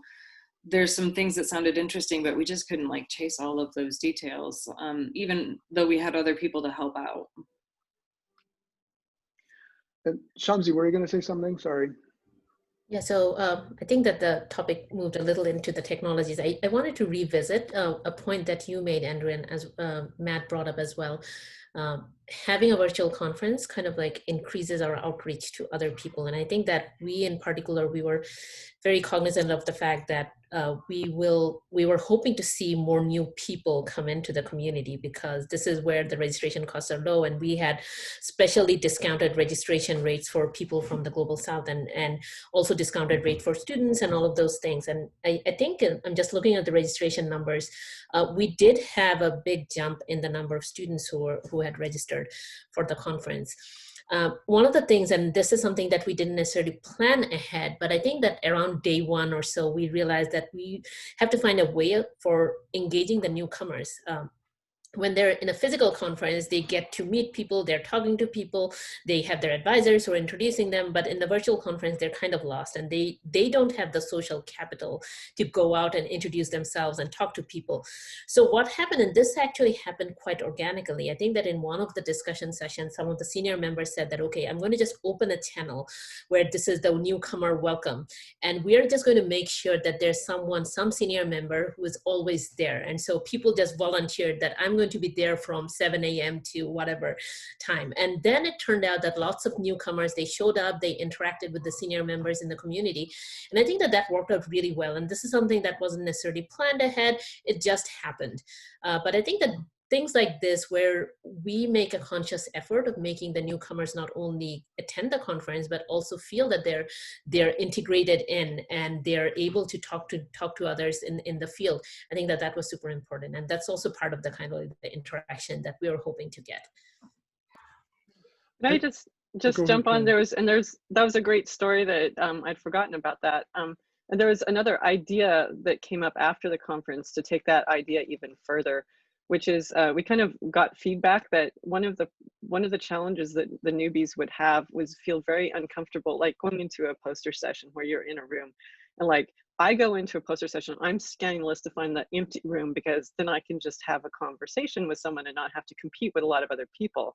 there's some things that sounded interesting, but we just couldn't like chase all of those details, even though we had other people to help out. And Shamsi, were you going to say something? Sorry. Yeah, so I think that the topic moved a little into the technologies. I wanted to revisit a point that you made, Andrew, and as Matt brought up as well. Having a virtual conference kind of like increases our outreach to other people. And I think that we in particular, we were very cognizant of the fact that we were hoping to see more new people come into the community, because this is where the registration costs are low, and we had specially discounted registration rates for people from the Global South, and also discounted rate for students and all of those things. And I think, I'm just looking at the registration numbers, we did have a big jump in the number of students who had registered for the conference. One of the things, and this is something that we didn't necessarily plan ahead, but I think that around day one or so, we realized that we have to find a way for engaging the newcomers. When they're in a physical conference, they get to meet people, they're talking to people, they have their advisors who are introducing them, but in the virtual conference, they're kind of lost, and they don't have the social capital to go out and introduce themselves and talk to people. So what happened, and this actually happened quite organically, I think that in one of the discussion sessions, some of the senior members said that, okay, I'm going to just open a channel where this is the newcomer welcome, and we're just going to make sure that there's some senior member who is always there. And so people just volunteered that I'm going going to be there from 7 a.m. to whatever time. And then it turned out that lots of newcomers, they showed up, they interacted with the senior members in the community. And I think that that worked out really well. And this is something that wasn't necessarily planned ahead. It just happened. But I think that things like this, where we make a conscious effort of making the newcomers not only attend the conference, but also feel that they're integrated in and they're able to talk to others in the field. I think that that was super important. And that's also part of the kind of the interaction that we were hoping to get. Can I just jump on? That was a great story that I'd forgotten about that. And there was another idea that came up after the conference to take that idea even further, which is we kind of got feedback that one of the challenges that the newbies would have was feel very uncomfortable, like going into a poster session where you're in a room, and like I go into a poster session, I'm scanning the list to find the empty room because then I can just have a conversation with someone and not have to compete with a lot of other people.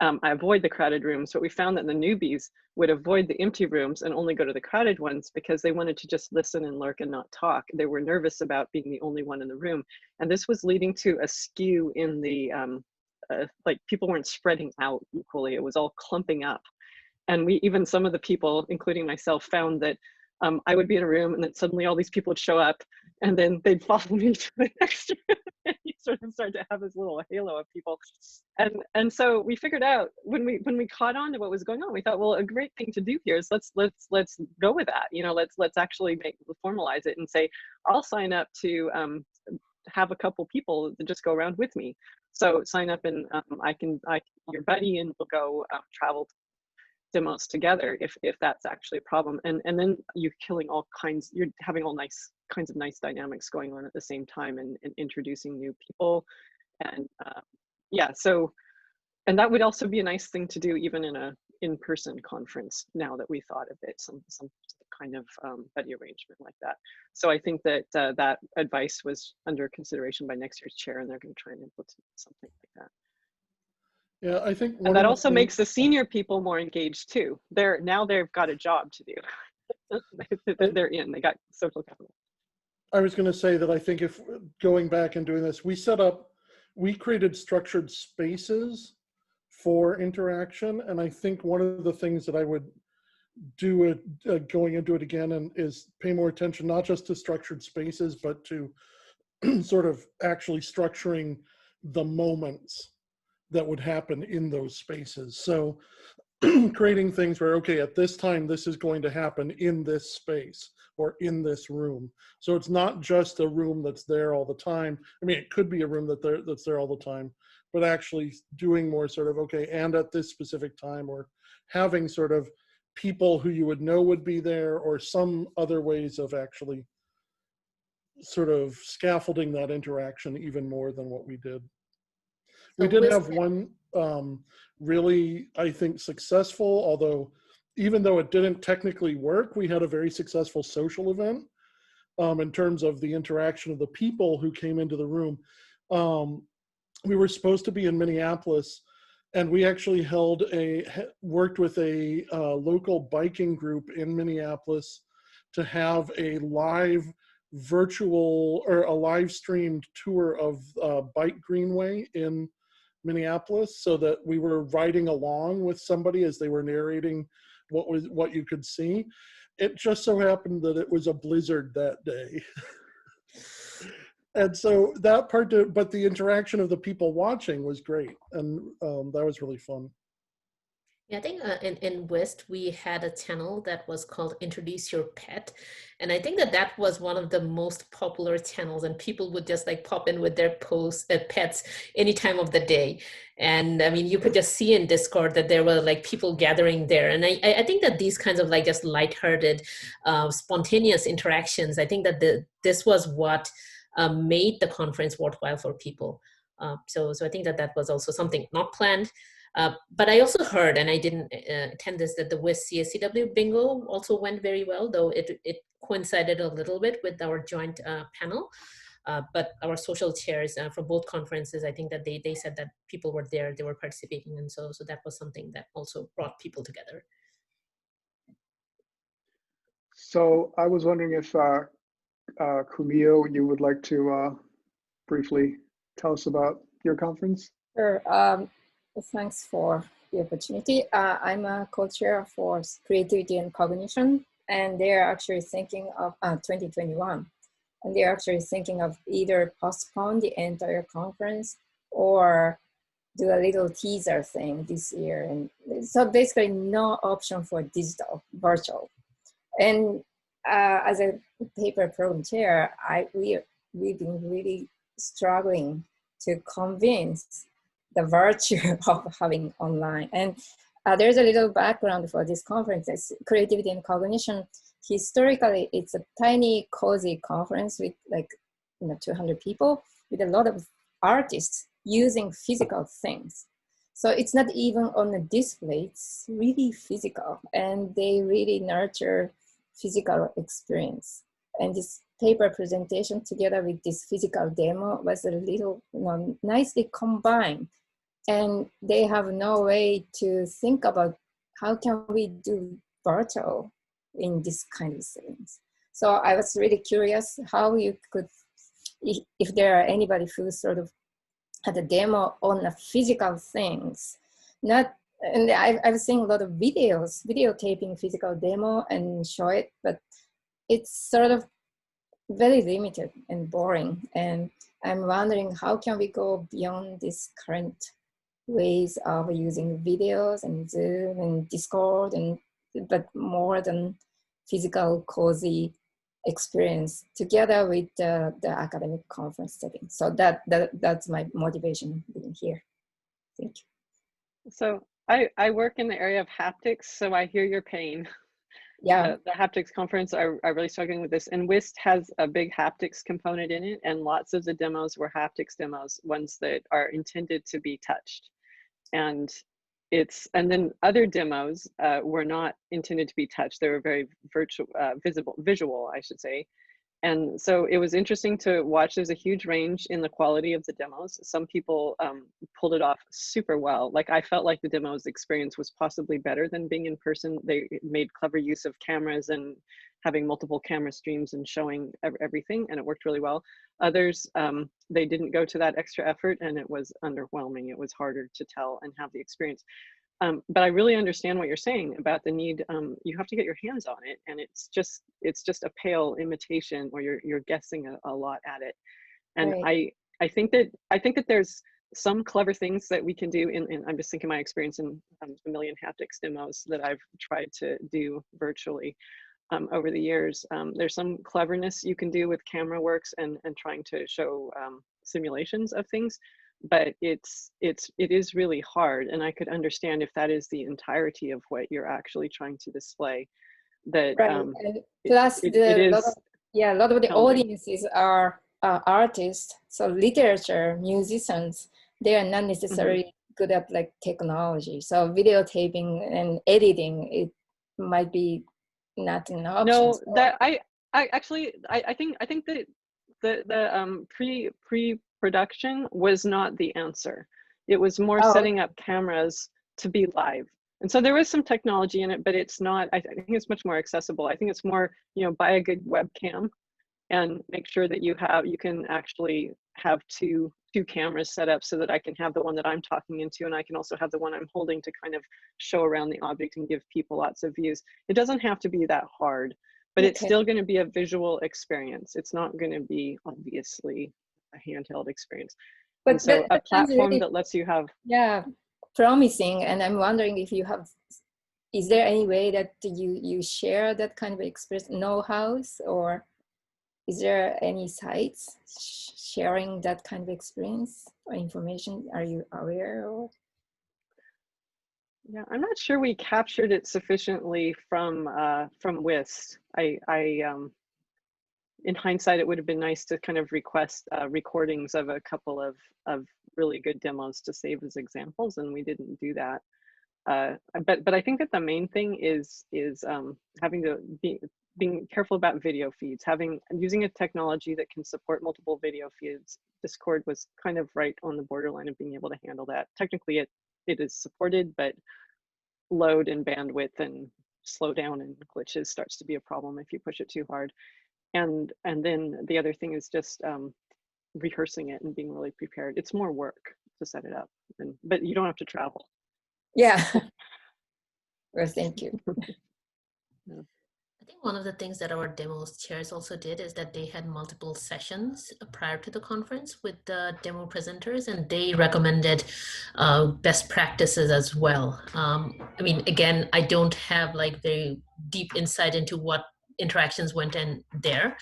I avoid the crowded rooms, but we found that the newbies would avoid the empty rooms and only go to the crowded ones because they wanted to just listen and lurk and not talk. They were nervous about being the only one in the room. And this was leading to a skew in the, like people weren't spreading out equally. It was all clumping up. And even some of the people, including myself, found that I would be in a room and then suddenly all these people would show up and then they'd follow me to the next room. And you sort of start to have this little halo of people. And so we figured out when we caught on to what was going on, we thought, well, a great thing to do here is let's go with that. You know, let's actually formalize it and say, I'll sign up to have a couple people that just go around with me. So sign up and I can your buddy and we'll go travel demos together if that's actually a problem, and then you're having all kinds of nice dynamics going on at the same time and introducing new people, and yeah, so, and that would also be a nice thing to do even in a in-person conference now that we thought of it, some kind of buddy arrangement like that. So I think that that advice was under consideration by next year's chair, and they're going to try and implement something like that. Yeah, I think and that also makes the senior people more engaged too. Now they've got a job to do. They're in, they got social capital. I was going to say that I think if going back and doing this, we created structured spaces for interaction. And I think one of the things that I would do going into it again and is pay more attention, not just to structured spaces, but to sort of actually structuring the moments that would happen in those spaces. So creating things where, okay, at this time, this is going to happen in this space or in this room. So it's not just a room that's there all the time. I mean, it could be a room that's there all the time, but actually doing more sort of, okay, and at this specific time, or having sort of people who you would know would be there, or some other ways of actually sort of scaffolding that interaction even more than what we did. We did have one really, I think, successful, although even though it didn't technically work, we had a very successful social event in terms of the interaction of the people who came into the room. We were supposed to be in Minneapolis, and we actually worked with a local biking group in Minneapolis to have a live virtual or a live streamed tour of Bike Greenway in Minneapolis, so that we were riding along with somebody as they were narrating what you could see. It just so happened that it was a blizzard that day. And so that part, but the interaction of the people watching was great, and that was really fun. Yeah, I think in West, we had a channel that was called Introduce Your Pet. And I think that was one of the most popular channels, and people would just like pop in with their pets any time of the day. And I mean, you could just see in Discord that there were like people gathering there. And I think that these kinds of like just lighthearted, spontaneous interactions, I think that this was what made the conference worthwhile for people. So I think that was also something not planned. But I also heard, and I didn't attend this, that the WIS CSCW bingo also went very well, though it coincided a little bit with our joint panel. But our social chairs from both conferences, I think that they said that people were there, they were participating, and so that was something that also brought people together. So I was wondering if Kumio, you would like to briefly tell us about your conference? Sure. Thanks for the opportunity. I'm a co-chair for Creativity and Cognition, and they're actually thinking of 2021. And they're actually thinking of either postpone the entire conference or do a little teaser thing this year. And so basically no option for digital, virtual. And as a paper program chair, we've been really struggling to convince the virtue of having online. And there's a little background for this conference. It's Creativity and Cognition. Historically, it's a tiny, cozy conference with 200 people with a lot of artists using physical things. So it's not even on a display, it's really physical, and they really nurture physical experience. And this paper presentation together with this physical demo was a little nicely combined. And they have no way to think about how can we do virtual in this kind of things. So I was really curious how you could, if there are anybody who sort of had a demo on the physical things, and I've seen a lot of videotaping physical demo and show it, but it's sort of very limited and boring. And I'm wondering how can we go beyond this current ways of using videos and Zoom and Discord, but more than physical cozy experience together with the academic conference setting. So that's my motivation being here. Thank you. So I work in the area of haptics, so I hear your pain. Yeah. The haptics conference are really struggling with this, and WIST has a big haptics component in it, and lots of the demos were haptics demos, ones that are intended to be touched. And then other demos were not intended to be touched. They were very visual, I should say. And so it was interesting to watch. There's a huge range in the quality of the demos. Some people pulled it off super well. Like I felt like the demos experience was possibly better than being in person. They made clever use of cameras and having multiple camera streams and showing everything, and it worked really well. Others, they didn't go to that extra effort, and it was underwhelming. It was harder to tell and have the experience. But I really understand what you're saying about the need. You have to get your hands on it, and it's just a pale imitation, or you're guessing a lot at it. And right. I think that there's some clever things that we can do. In I'm just thinking my experience in a million haptics demos that I've tried to do virtually over the years. There's some cleverness you can do with camera works and trying to show simulations of things. But it is really hard, and I could understand if that is the entirety of what you're actually trying to display. That right. Plus, a lot of the audiences are artists, so literature, musicians. They are not necessarily good at like technology. So videotaping and editing, it might be not an option. No, that I think that the pre-production was not the answer. It was more setting up cameras to be live. And so there was some technology in it, but it's not, I think it's much more accessible. I think it's more, buy a good webcam and make sure that you can actually have two cameras set up so that I can have the one that I'm talking into, and I can also have the one I'm holding to kind of show around the object and give people lots of views. It doesn't have to be that hard, but it's still going to be a visual experience. It's not going to be obviously a handheld experience. But and so a platform really, that lets you have promising. And I'm wondering if you have, is there any way that you share that kind of experience, know-hows, or is there any sites sharing that kind of experience or information? Are you aware of? Yeah, I'm not sure we captured it sufficiently from WIST. In hindsight, it would have been nice to kind of request recordings of a couple of really good demos to save as examples, and we didn't do that. But I think that the main thing is having to being careful about video feeds, using a technology that can support multiple video feeds. Discord was kind of right on the borderline of being able to handle that. Technically, it is supported, but load and bandwidth and slow down and glitches starts to be a problem if you push it too hard. And then the other thing is just rehearsing it and being really prepared. It's more work to set it up, but you don't have to travel. Yeah. Well, thank you. Yeah. I think one of the things that our demos chairs also did is that they had multiple sessions prior to the conference with the demo presenters, and they recommended best practices as well. I mean, again, I don't have like very deep insight into what interactions went in there,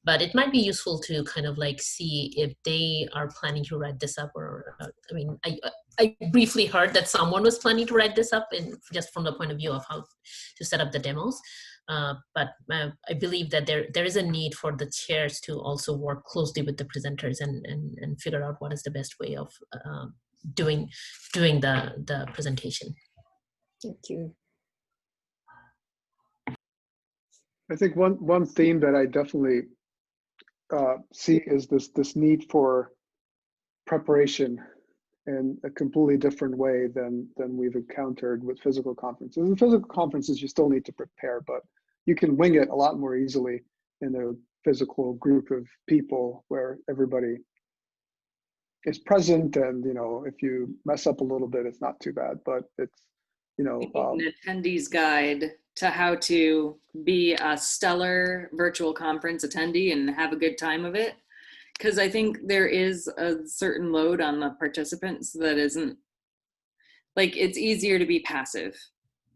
but it might be useful to kind of like see if they are planning to write this up, or I mean, I briefly heard that someone was planning to write this up, and just from the point of view of how to set up the demos. But I believe that there is a need for the chairs to also work closely with the presenters and figure out what is the best way of doing the presentation. Thank you. I think one theme that I definitely see is this need for preparation in a completely different way than we've encountered with physical conferences. In physical conferences, you still need to prepare, but you can wing it a lot more easily in a physical group of people where everybody is present, and if you mess up a little bit, it's not too bad. But it's an attendee's guide to how to be a stellar virtual conference attendee and have a good time of it. Because I think there is a certain load on the participants that isn't, like, it's easier to be passive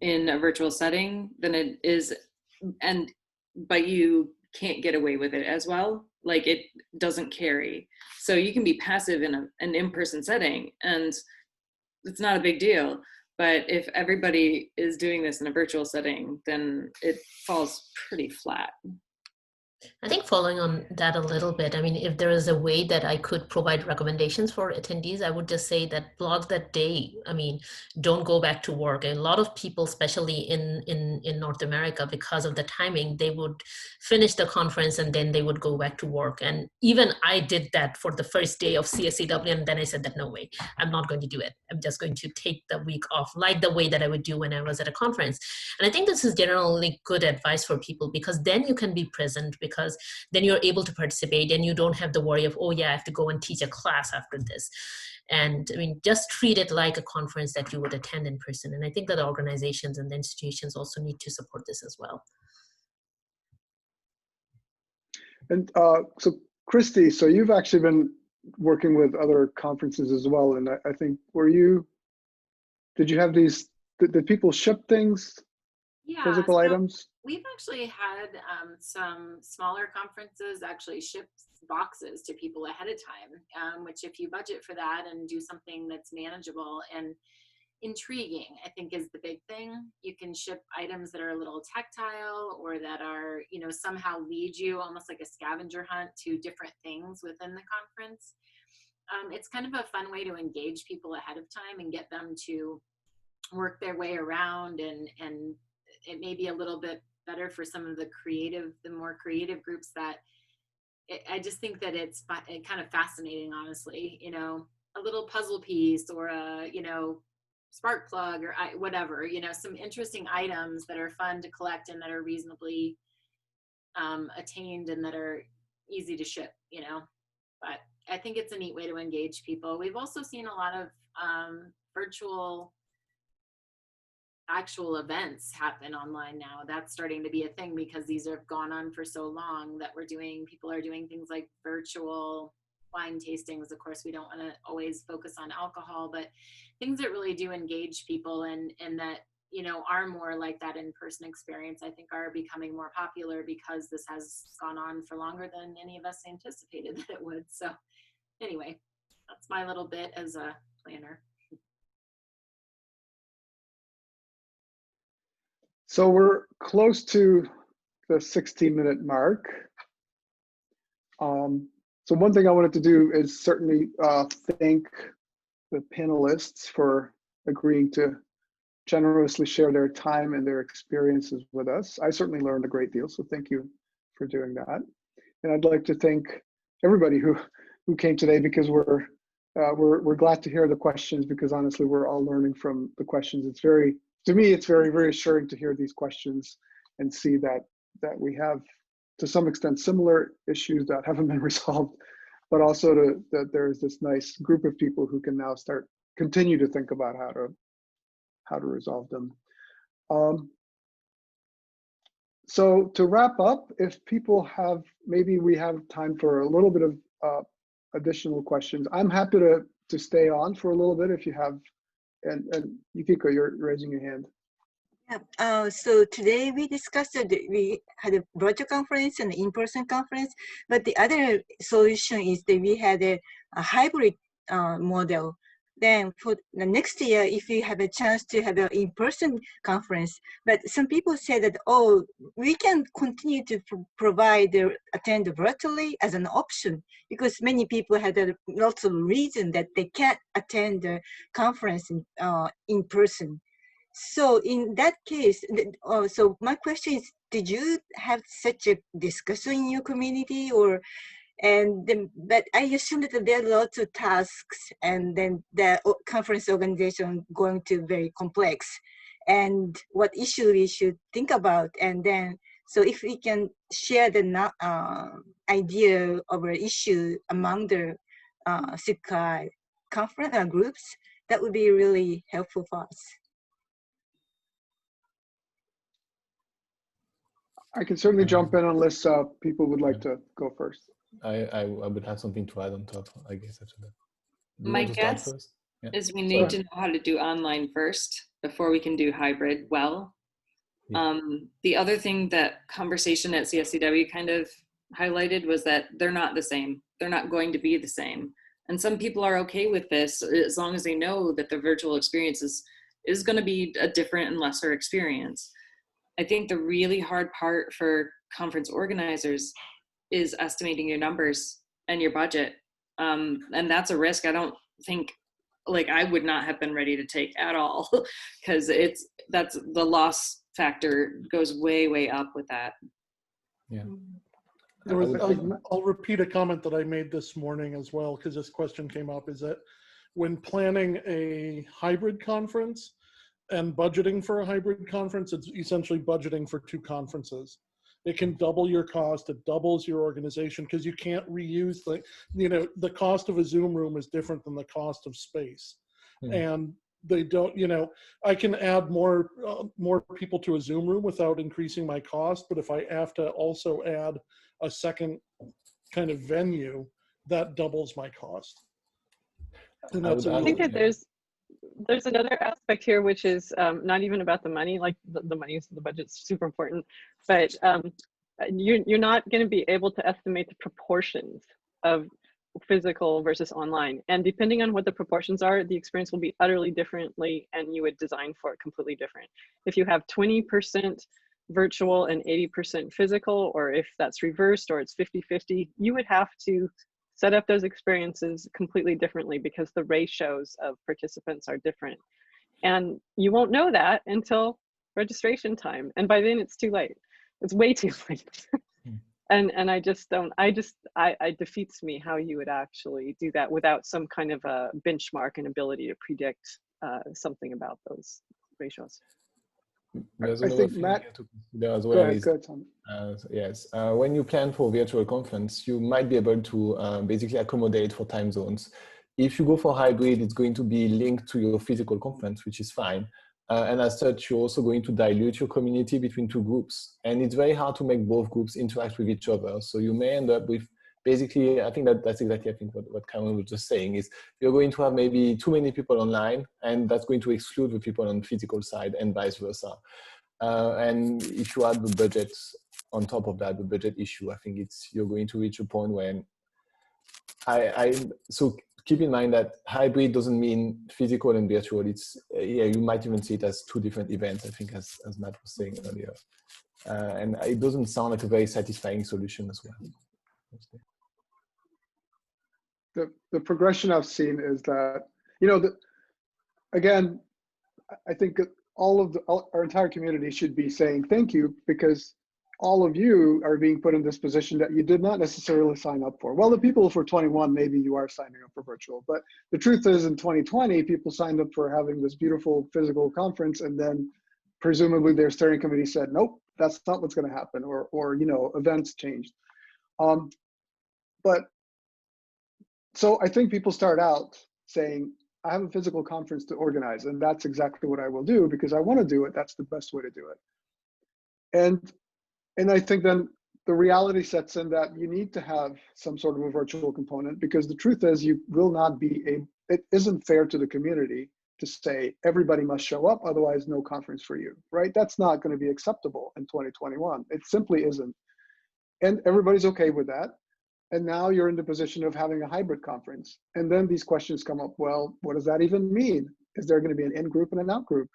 in a virtual setting than it is, but you can't get away with it as well. Like, it doesn't carry. So you can be passive in an in-person setting and it's not a big deal. But if everybody is doing this in a virtual setting, then it falls pretty flat. I think following on that a little bit, I mean, if there is a way that I could provide recommendations for attendees, I would just say that blog that day, I mean, don't go back to work. And a lot of people, especially in North America, because of the timing, they would finish the conference and then they would go back to work. And even I did that for the first day of CSCW, and then I said that, no way, I'm not going to do it. I'm just going to take the week off, like the way that I would do when I was at a conference. And I think this is generally good advice for people, because then you can be present, because then you're able to participate and you don't have the worry of, oh yeah, I have to go and teach a class after this. And I mean, just treat it like a conference that you would attend in person. And I think that the organizations and the institutions also need to support this as well. And so Christy, so you've actually been working with other conferences as well. And I think, did you have these, did people ship things, physical items? We've actually had some smaller conferences actually ship boxes to people ahead of time, which if you budget for that and do something that's manageable and intriguing, I think is the big thing. You can ship items that are a little tactile, or that are, somehow lead you almost like a scavenger hunt to different things within the conference. It's kind of a fun way to engage people ahead of time and get them to work their way around, and it may be a little bit better for some of the more creative groups that I just think that it's kind of fascinating, honestly, a little puzzle piece, or a, spark plug, or whatever, some interesting items that are fun to collect and that are reasonably attained and that are easy to ship, but I think it's a neat way to engage people. We've also seen a lot of virtual actual events happen online now. That's starting to be a thing, because these have gone on for so long that people are doing things like virtual wine tastings. Of course, we don't want to always focus on alcohol, but things that really do engage people and that, are more like that in-person experience, I think are becoming more popular, because this has gone on for longer than any of us anticipated that it would. So anyway, that's my little bit as a planner. So we're close to the 16-minute mark. So one thing I wanted to do is certainly thank the panelists for agreeing to generously share their time and their experiences with us. I certainly learned a great deal, so thank you for doing that. And I'd like to thank everybody who came today, because we're glad to hear the questions, because honestly, we're all learning from the questions. To me, it's very reassuring to hear these questions and see that we have, to some extent, similar issues that haven't been resolved but also that there's this nice group of people who can now continue to think about how to resolve them. So to wrap up, if people maybe we have time for a little bit of additional questions. I'm happy to stay on for a little bit if you have, and Yukiko, you're raising your hand. Yeah. So today we discussed that we had a virtual conference and in-person conference, but the other solution is that we had a hybrid model. Then for the next year, if you have a chance to have an in-person conference, but some people say that, oh, we can continue to attend virtually as an option, because many people had lots of reason that they can't attend the conference in person. So in that case, so my question is, did you have such a discussion in your community, but I assume that there are lots of tasks, and then the conference organization going to very complex, and what issue we should think about, and then so if we can share the idea of an issue among the SIGCHI conference groups, that would be really helpful for us. I can certainly jump in unless people would like to go first. I would have something to add on top, I guess, after that. My guess is we need to know how to do online first before we can do hybrid well. Yeah. The other thing that conversation at CSCW kind of highlighted was that they're not the same. They're not going to be the same. And some people are okay with this as long as they know that the virtual experience is going to be a different and lesser experience. I think the really hard part for conference organizers is estimating your numbers and your budget. And that's a risk I don't think, like, I would not have been ready to take at all, because that's the loss factor goes way, way up with that. Yeah. I'll repeat a comment that I made this morning as well, because this question came up, is that when planning a hybrid conference and budgeting for a hybrid conference, it's essentially budgeting for two conferences. It can double your cost, it doubles your organization, because you can't reuse the cost of a Zoom room is different than the cost of space. And they don't, I can add more people to a Zoom room without increasing my cost, but if I have to also add a second kind of venue, that doubles my cost. And I think that there's another aspect here, which is not even about the money, like the money, the budget's super important, but you're not going to be able to estimate the proportions of physical versus online. And depending on what the proportions are, the experience will be utterly differently, and you would design for it completely different. If you have 20% virtual and 80% physical, or if that's reversed or it's 50-50, you would have to set up those experiences completely differently, because the ratios of participants are different. And you won't know that until registration time. And by then it's too late. It's way too late. And I just don't, it defeats me how you would actually do that without some kind of a benchmark and ability to predict something about those ratios. There's I another think thing Matt, to consider as well. Go ahead, Tom. Yes, when you plan for virtual conference, you might be able to basically accommodate for time zones. If you go for hybrid, it's going to be linked to your physical conference, which is fine. And as such, you're also going to dilute your community between two groups. And it's very hard to make both groups interact with each other. So you may end up with, basically, I think that's exactly, I think what Cameron was just saying, is you're going to have maybe too many people online, and that's going to exclude the people on the physical side, and vice versa. And if you add the budget on top of that, the budget issue, I think you're going to reach a point when so keep in mind that hybrid doesn't mean physical and virtual. You might even see it as two different events, I think, as Matt was saying earlier. And it doesn't sound like a very satisfying solution as well. The progression I've seen is that, again, I think our entire community should be saying thank you, because all of you are being put in this position that you did not necessarily sign up for. Well, the people for 21, maybe you are signing up for virtual, but the truth is in 2020, people signed up for having this beautiful physical conference, and then presumably their steering committee said, nope, that's not what's going to happen, or events changed. But so I think people start out saying, I have a physical conference to organize, and that's exactly what I will do because I want to do it. That's the best way to do it. And I think then the reality sets in that you need to have some sort of a virtual component, because the truth is you will not be it isn't fair to the community to say everybody must show up, otherwise no conference for you, right? That's not going to be acceptable in 2021. It simply isn't. And everybody's okay with that. And now you're in the position of having a hybrid conference. And then these questions come up, well, what does that even mean? Is there going to be an in group and an out group?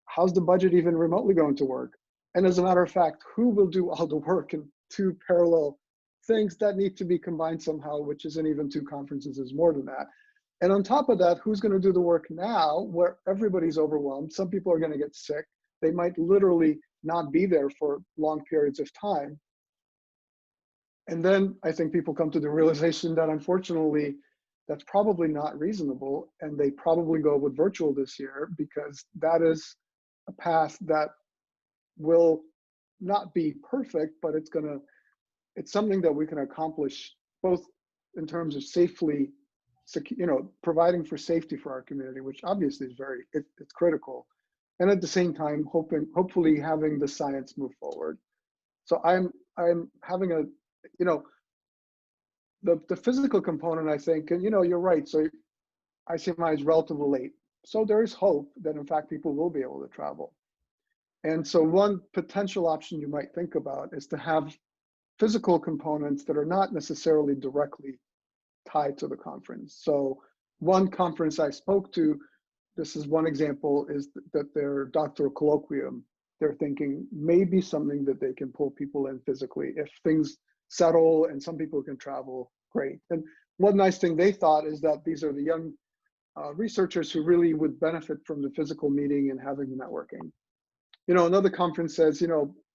How's the budget even remotely going to work? And as a matter of fact, who will do all the work in two parallel things that need to be combined somehow, which isn't even two conferences, is more than that. And on top of that, who's going to do the work now where everybody's overwhelmed? Some people are going to get sick. They might literally not be there for long periods of time. And then I think people come to the realization that unfortunately, that's probably not reasonable. And they probably go with virtual this year because that is a path that will not be perfect, but it's something that we can accomplish both in terms of safely, providing for safety for our community, which obviously is it's critical. And at the same time, hopefully having the science move forward. So I'm having the physical component, I think, and you're right. So ICMI is relatively late. So there is hope that in fact people will be able to travel. And so one potential option you might think about is to have physical components that are not necessarily directly tied to the conference. So one conference I spoke to, this is one example, is that their doctoral colloquium, they're thinking maybe something that they can pull people in physically. If things settle and some people can travel, great. And one nice thing they thought is that these are the young researchers who really would benefit from the physical meeting and having the networking. Another conference says,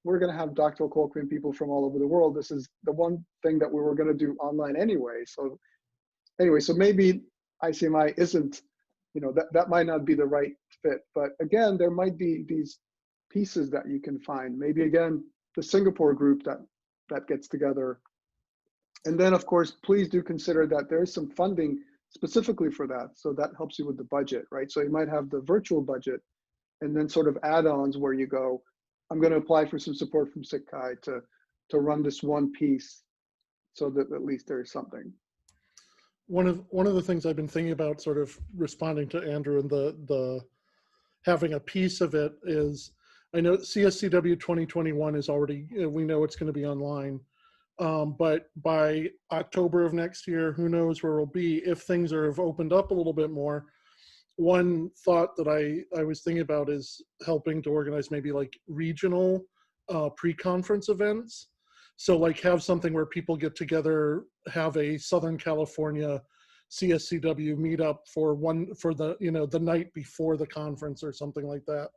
we're going to have doctoral colloquium people from all over the world. This is the one thing that we were going to do online anyway. So maybe ICMI isn't, that might not be the right fit. But again, there might be these pieces that you can find. Maybe again, the Singapore group that gets together. And then of course, please do consider that there is some funding specifically for that. So that helps you with the budget, right? So you might have the virtual budget and then sort of add-ons where you go, I'm going to apply for some support from SIGCHI to run this one piece so that at least there's something. One of the things I've been thinking about, sort of responding to Andrew and the having a piece of it, is I know CSCW 2021 is already, we know it's going to be online, but by October of next year, who knows where we'll be if things have opened up a little bit more. One thought that I was thinking about is helping to organize maybe like regional pre-conference events. So like have something where people get together, have a Southern California CSCW meetup for the night before the conference or something like that,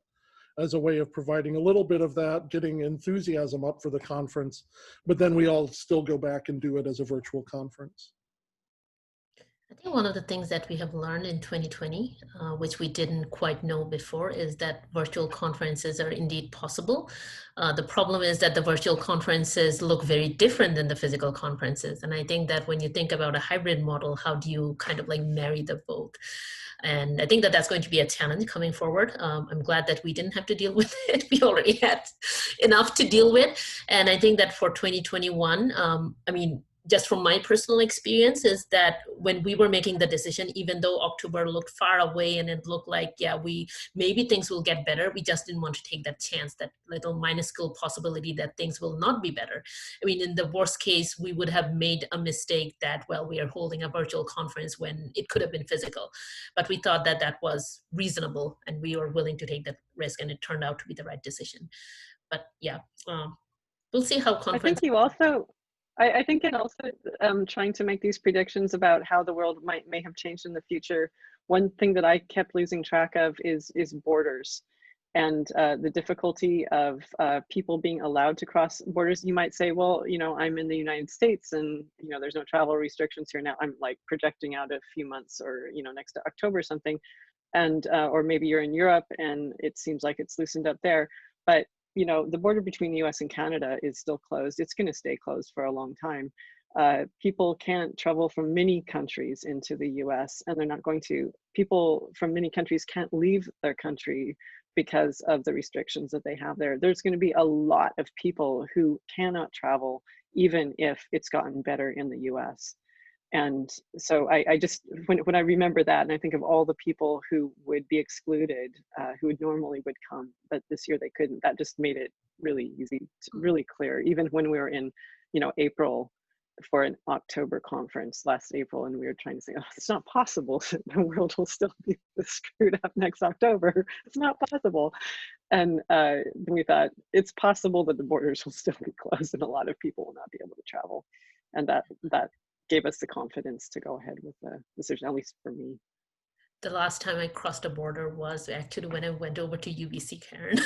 as a way of providing a little bit of that, getting enthusiasm up for the conference, but then we all still go back and do it as a virtual conference. I think one of the things that we have learned in 2020, which we didn't quite know before, is that virtual conferences are indeed possible. The problem is that the virtual conferences look very different than the physical conferences. And I think that when you think about a hybrid model, how do you kind of like marry the both? And I think that that's going to be a challenge coming forward. I'm glad that we didn't have to deal with it. We already had enough to deal with. And I think that for 2021, just from my personal experience, is that when we were making the decision, even though October looked far away and it looked like, yeah, maybe things will get better, we just didn't want to take that chance, that little minuscule possibility that things will not be better. In the worst case, we would have made a mistake that, well, we are holding a virtual conference when it could have been physical. But we thought that that was reasonable and we were willing to take that risk, and it turned out to be the right decision. But yeah, we'll see how conference. I think it also trying to make these predictions about how the world may have changed in the future. One thing that I kept losing track of is borders, and the difficulty of people being allowed to cross borders. You might say, well, I'm in the United States and there's no travel restrictions here now. I'm like projecting out a few months, or next to October or something, and or maybe you're in Europe and it seems like it's loosened up there, but the border between the US and Canada is still closed. It's going to stay closed for a long time. people can't travel from many countries into the US, and they're not going to. People from many countries can't leave their country because of the restrictions that they have there. There's going to be a lot of people who cannot travel, even if it's gotten better in the US. And so I just, when I remember that, and I think of all the people who would be excluded, who would normally would come, but this year they couldn't, that just made it really easy, really clear. Even when we were in, April for an October conference last April, and we were trying to say, oh, it's not possible. The world will still be screwed up next October. It's not possible. And we thought it's possible that the borders will still be closed and a lot of people will not be able to travel. And that gave us the confidence to go ahead with the decision, at least for me. The last time I crossed a border was actually when I went over to UBC, Karen.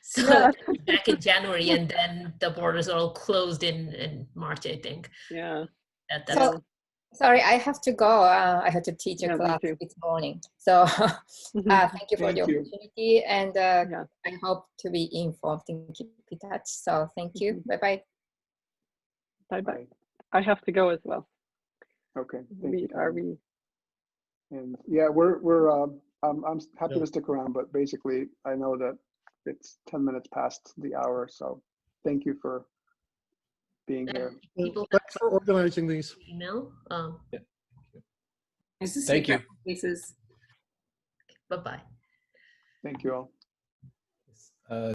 So Yeah. back in January, and then the borders are all closed in March, I think. Yeah. That's So, sorry, I have to go. I had to teach a class this morning. So thank you for the opportunity, and I hope to be informed and keep in touch. So thank you. Bye-bye. Bye-bye. I have to go as well. Okay. Thank you. Are we? And yeah, I'm happy to stick around, but basically I know that it's 10 minutes past the hour. So thank you for being here. Thanks for organizing these. Email. Yeah. Nice to see Thank you. faces. Bye-bye. Thank you all.